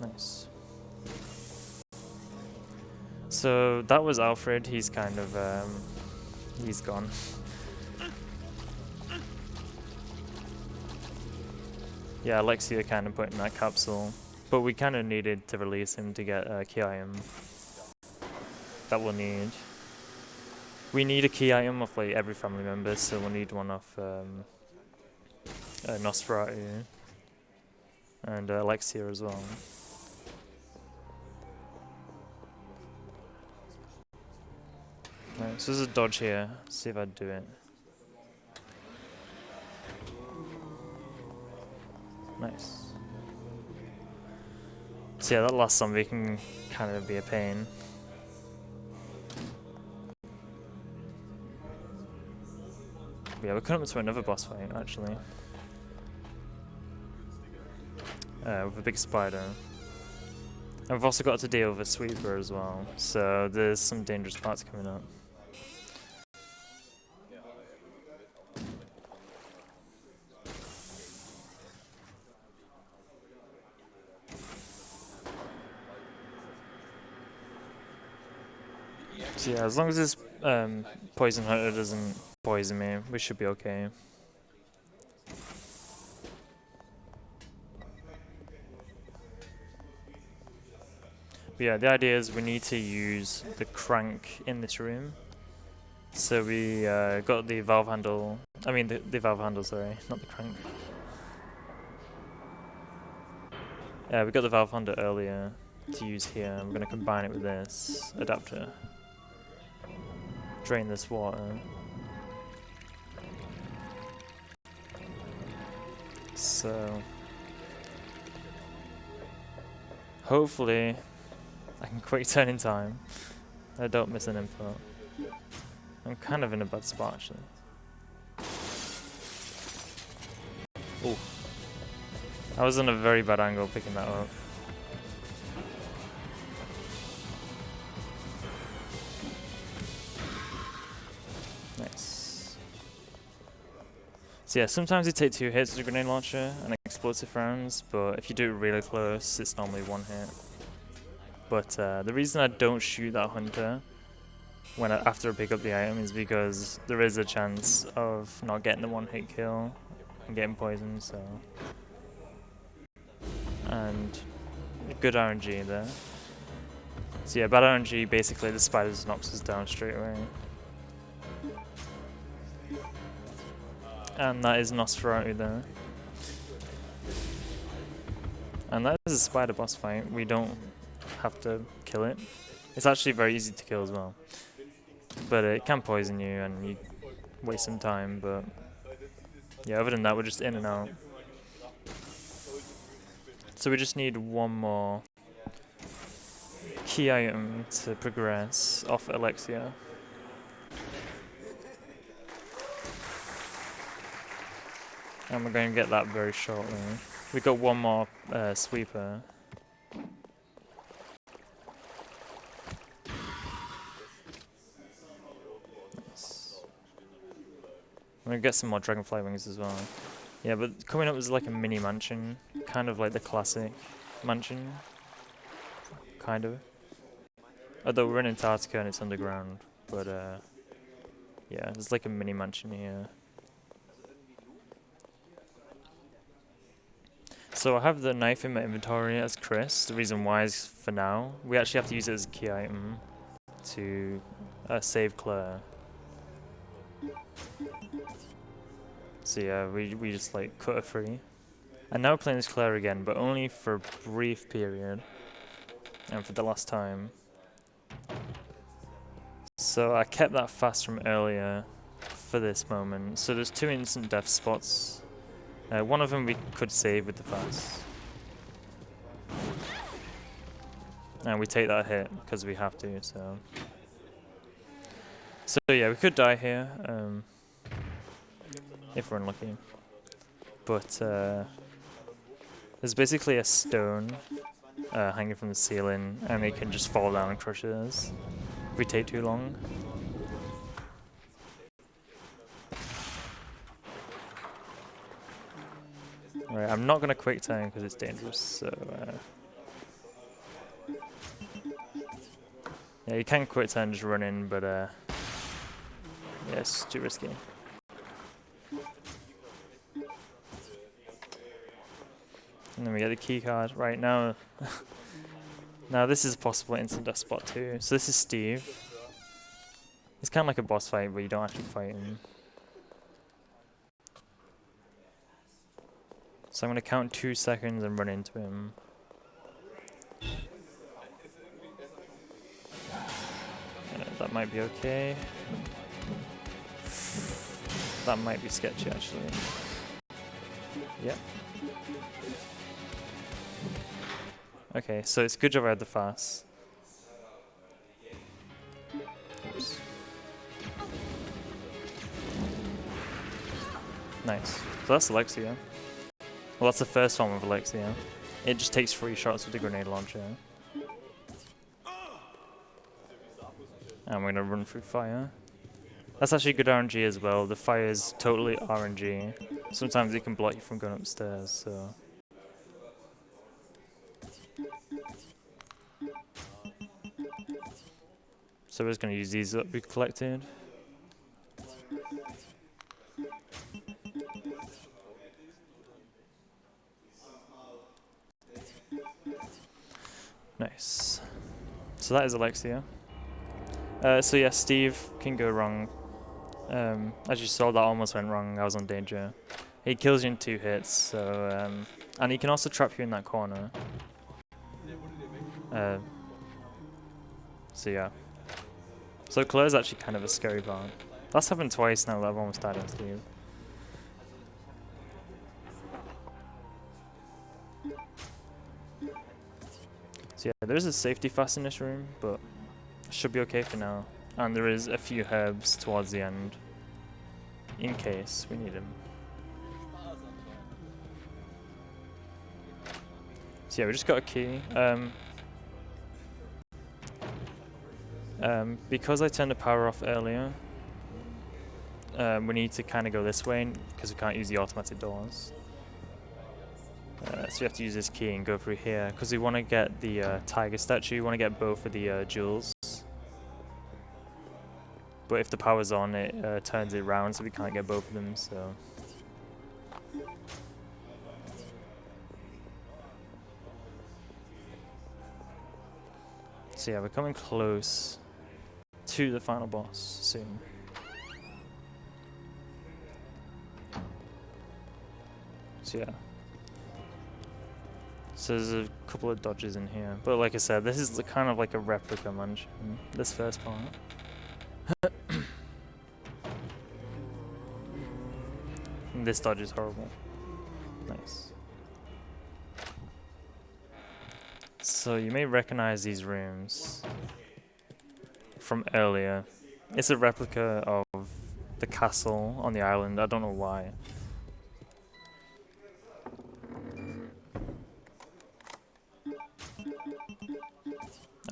Nice. So that was Alfred. He's kind of he's gone. Yeah, Alexia kind of put in that capsule, but we kind of needed to release him to get a key item that we'll need. We need a key item of like every family member, so we'll need one off Nosferatu and Alexia as well. Right, so there's a dodge here. Let's see if I do it. Nice. So yeah, that last zombie can kind of be a pain. Yeah, we're coming up to another boss fight actually. With a big spider. And we've also got to deal with a sweeper as well, so there's some dangerous parts coming up. Yeah, as long as this poison hunter doesn't poison me, we should be okay. But yeah, the idea is we need to use the crank in this room. So we got the valve handle, the valve handle, sorry, not the crank. Yeah, we got the valve handle earlier to use here. We're going to combine it with this adapter. Drain this water. So hopefully I can quick turn in time. I don't miss an input. I'm kind of in a bad spot actually. Oh, I was in a very bad angle picking that up. Nice. So yeah, sometimes you take 2 hits with a grenade launcher and explosive rounds, but if you do it really close, it's normally 1 hit. But the reason I don't shoot that hunter after I pick up the item is because there is a chance of not getting the 1-hit kill and getting poisoned, so. And good RNG there. So yeah, bad RNG, basically the spiders knocks us down straight away. And that is Nosferatu there. And that is a spider boss fight. We don't have to kill it. It's actually very easy to kill as well. But it can poison you and you waste some time, but yeah, other than that we're just in and out. So we just need 1 more key item to progress off Alexia. And we're going to get that very shortly. We got 1 more sweeper. Nice. I'm going to get some more dragonfly wings as well. Yeah, but coming up was like a mini mansion, kind of like the classic mansion. Kind of. Although we're in Antarctica and it's underground, but yeah, there's like a mini mansion here. So I have the knife in my inventory as Chris. The reason why is for now, we actually have to use it as a key item to save Claire. So yeah, we just like cut her free. And now we're playing as Claire again, but only for a brief period. And for the last time. So I kept that fast from earlier for this moment. So there's 2 instant death spots. One of them we could save with the fast. And we take that hit because we have to, so. So yeah, we could die here. If we're unlucky. But there's basically a stone hanging from the ceiling, and it can just fall down and crush us if we take too long. Right, I'm not going to quick turn because it's dangerous, so. Yeah, you can quick turn, just run in, but yeah, it's too risky. And then we get the key card right now. Now this is a possible instant death spot too. So this is Steve. It's kind of like a boss fight, but you don't actually fight him. So I'm going to count 2 seconds and run into him. That might be okay. That might be sketchy actually. Yep. Okay, so it's good job I had the fast. Oops. Nice. So that's Alexia. Well, that's the first form of Alexia. It just takes 3 shots with the grenade launcher. And we're going to run through fire. That's actually good RNG as well. The fire is totally RNG. Sometimes it can block you from going upstairs, so. So So we're just going to use these that we collected. Nice. So that is Alexia. So yeah, Steve can go wrong. As you saw, that almost went wrong. I was on danger. He kills you in 2 hits, so and he can also trap you in that corner. So yeah. So Claire's actually kind of a scary part. That's happened twice now that I've almost died on Steve. So yeah, there is a safety fast in this room, but should be okay for now. And there is a few herbs towards the end, in case we need them. So yeah, we just got a key. Because I turned the power off earlier, we need to kind of go this way because we can't use the automatic doors. So you have to use this key and go through here because we want to get the tiger statue. We want to get both of the jewels. But if the power's on, it turns it around, so we can't get both of them. So yeah, we're coming close to the final boss soon. So yeah. So there's a couple of dodges in here, but like I said, this is kind of like a replica Munch in this first part. And this dodge is horrible. Nice. So you may recognize these rooms from earlier. It's a replica of the castle on the island. I don't know why.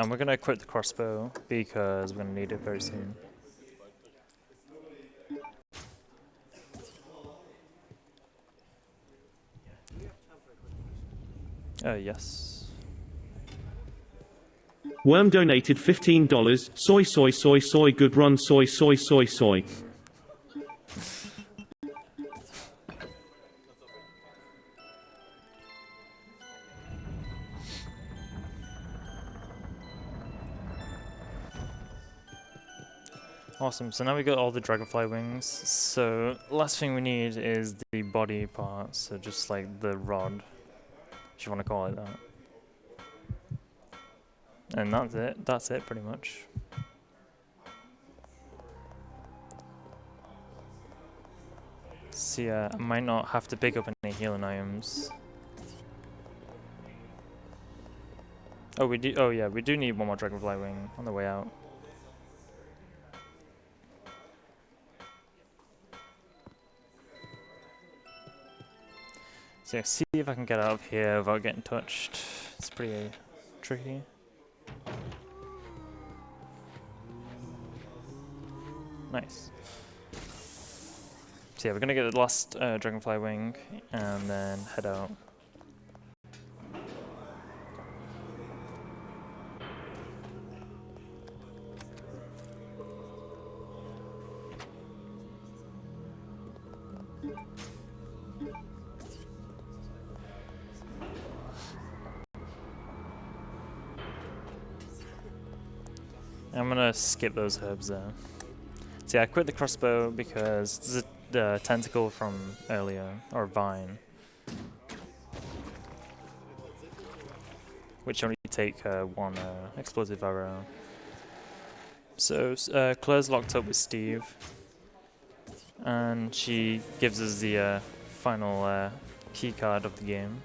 And we're going to equip the crossbow because we're going to need it very soon. Yes. Worm donated $15. Soy soy soy soy good run soy soy soy soy. Awesome, so now we got all the dragonfly wings. So last thing we need is the body part, so just like the rod, if you want to call it that. And that's it pretty much. So yeah, I might not have to pick up any healing items. Oh, we do. Oh yeah, we do need one more dragonfly wing on the way out. So yeah, see if I can get out of here without getting touched. It's pretty tricky. Nice. So yeah, we're gonna get the last dragonfly wing and then head out. I'm gonna skip those herbs there. So yeah, I quit the crossbow because there's a tentacle from earlier, or vine, which only take one explosive arrow. So Claire's locked up with Steve, and she gives us the final key card of the game.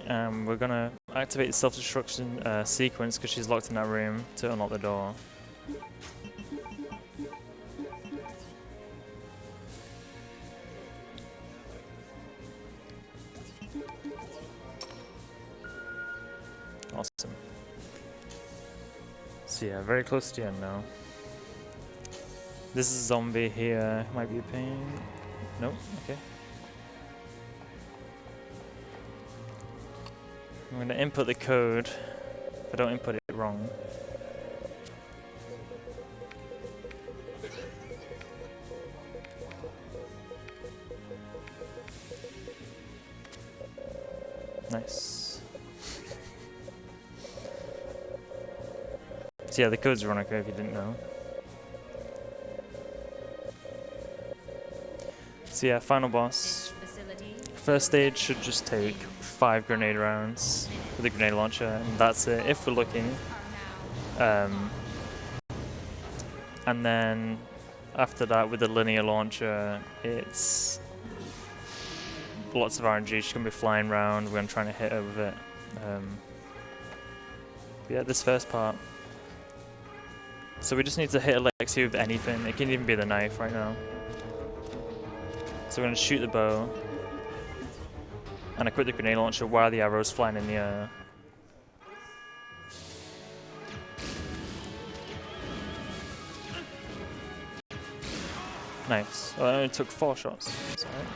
We're gonna activate the self-destruction sequence because she's locked in that room to unlock the door. Awesome. So yeah, very close to the end now. This is a zombie here, might be a pain. Nope, okay. I'm going to input the code. If I don't input it wrong. Nice. So yeah, the code's Veronica if you didn't know. So yeah, final boss. First stage should just take 5 grenade rounds with a grenade launcher, and that's it, if we're lucky. And then after that, with the linear launcher, it's lots of RNG. She's going to be flying around. We're going to try to hit her with it. But yeah, this first part. So we just need to hit Alexia with anything. It can even be the knife right now. So we're going to shoot the bow. And I quit the grenade launcher while the arrow's flying in the air. Nice. Well, it only took 4 shots. That's alright.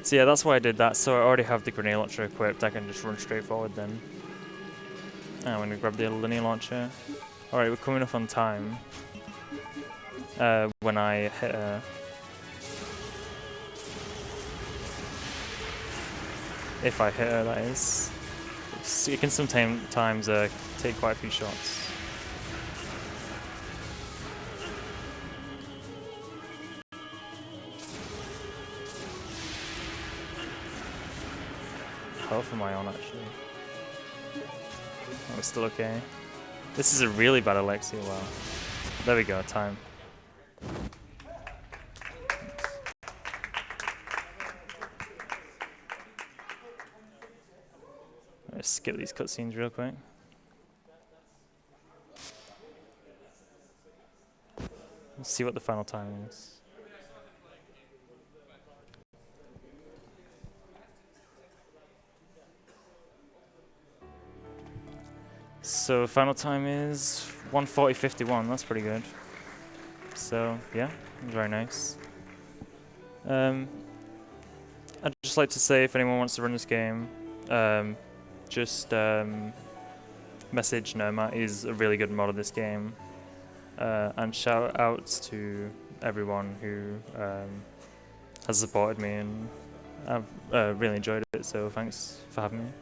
So yeah, that's why I did that. So I already have the grenade launcher equipped. I can just run straight forward then. And I'm going to grab the linear launcher. Alright, we're coming up on time. When I hit her. If I hit her, that is. So you can sometimes take quite a few shots. How health am I on actually? Oh, it's still okay. This is a really bad Alexia, wow. There we go, time. Let's skip these cutscenes real quick. Let's see what the final time is. So final time is 1:40:51. That's pretty good. So yeah, very nice. I'd just like to say, if anyone wants to run this game, just message Nomad. He's a really good mod of this game. And shout outs to everyone who has supported me, and I've really enjoyed it. So thanks for having me.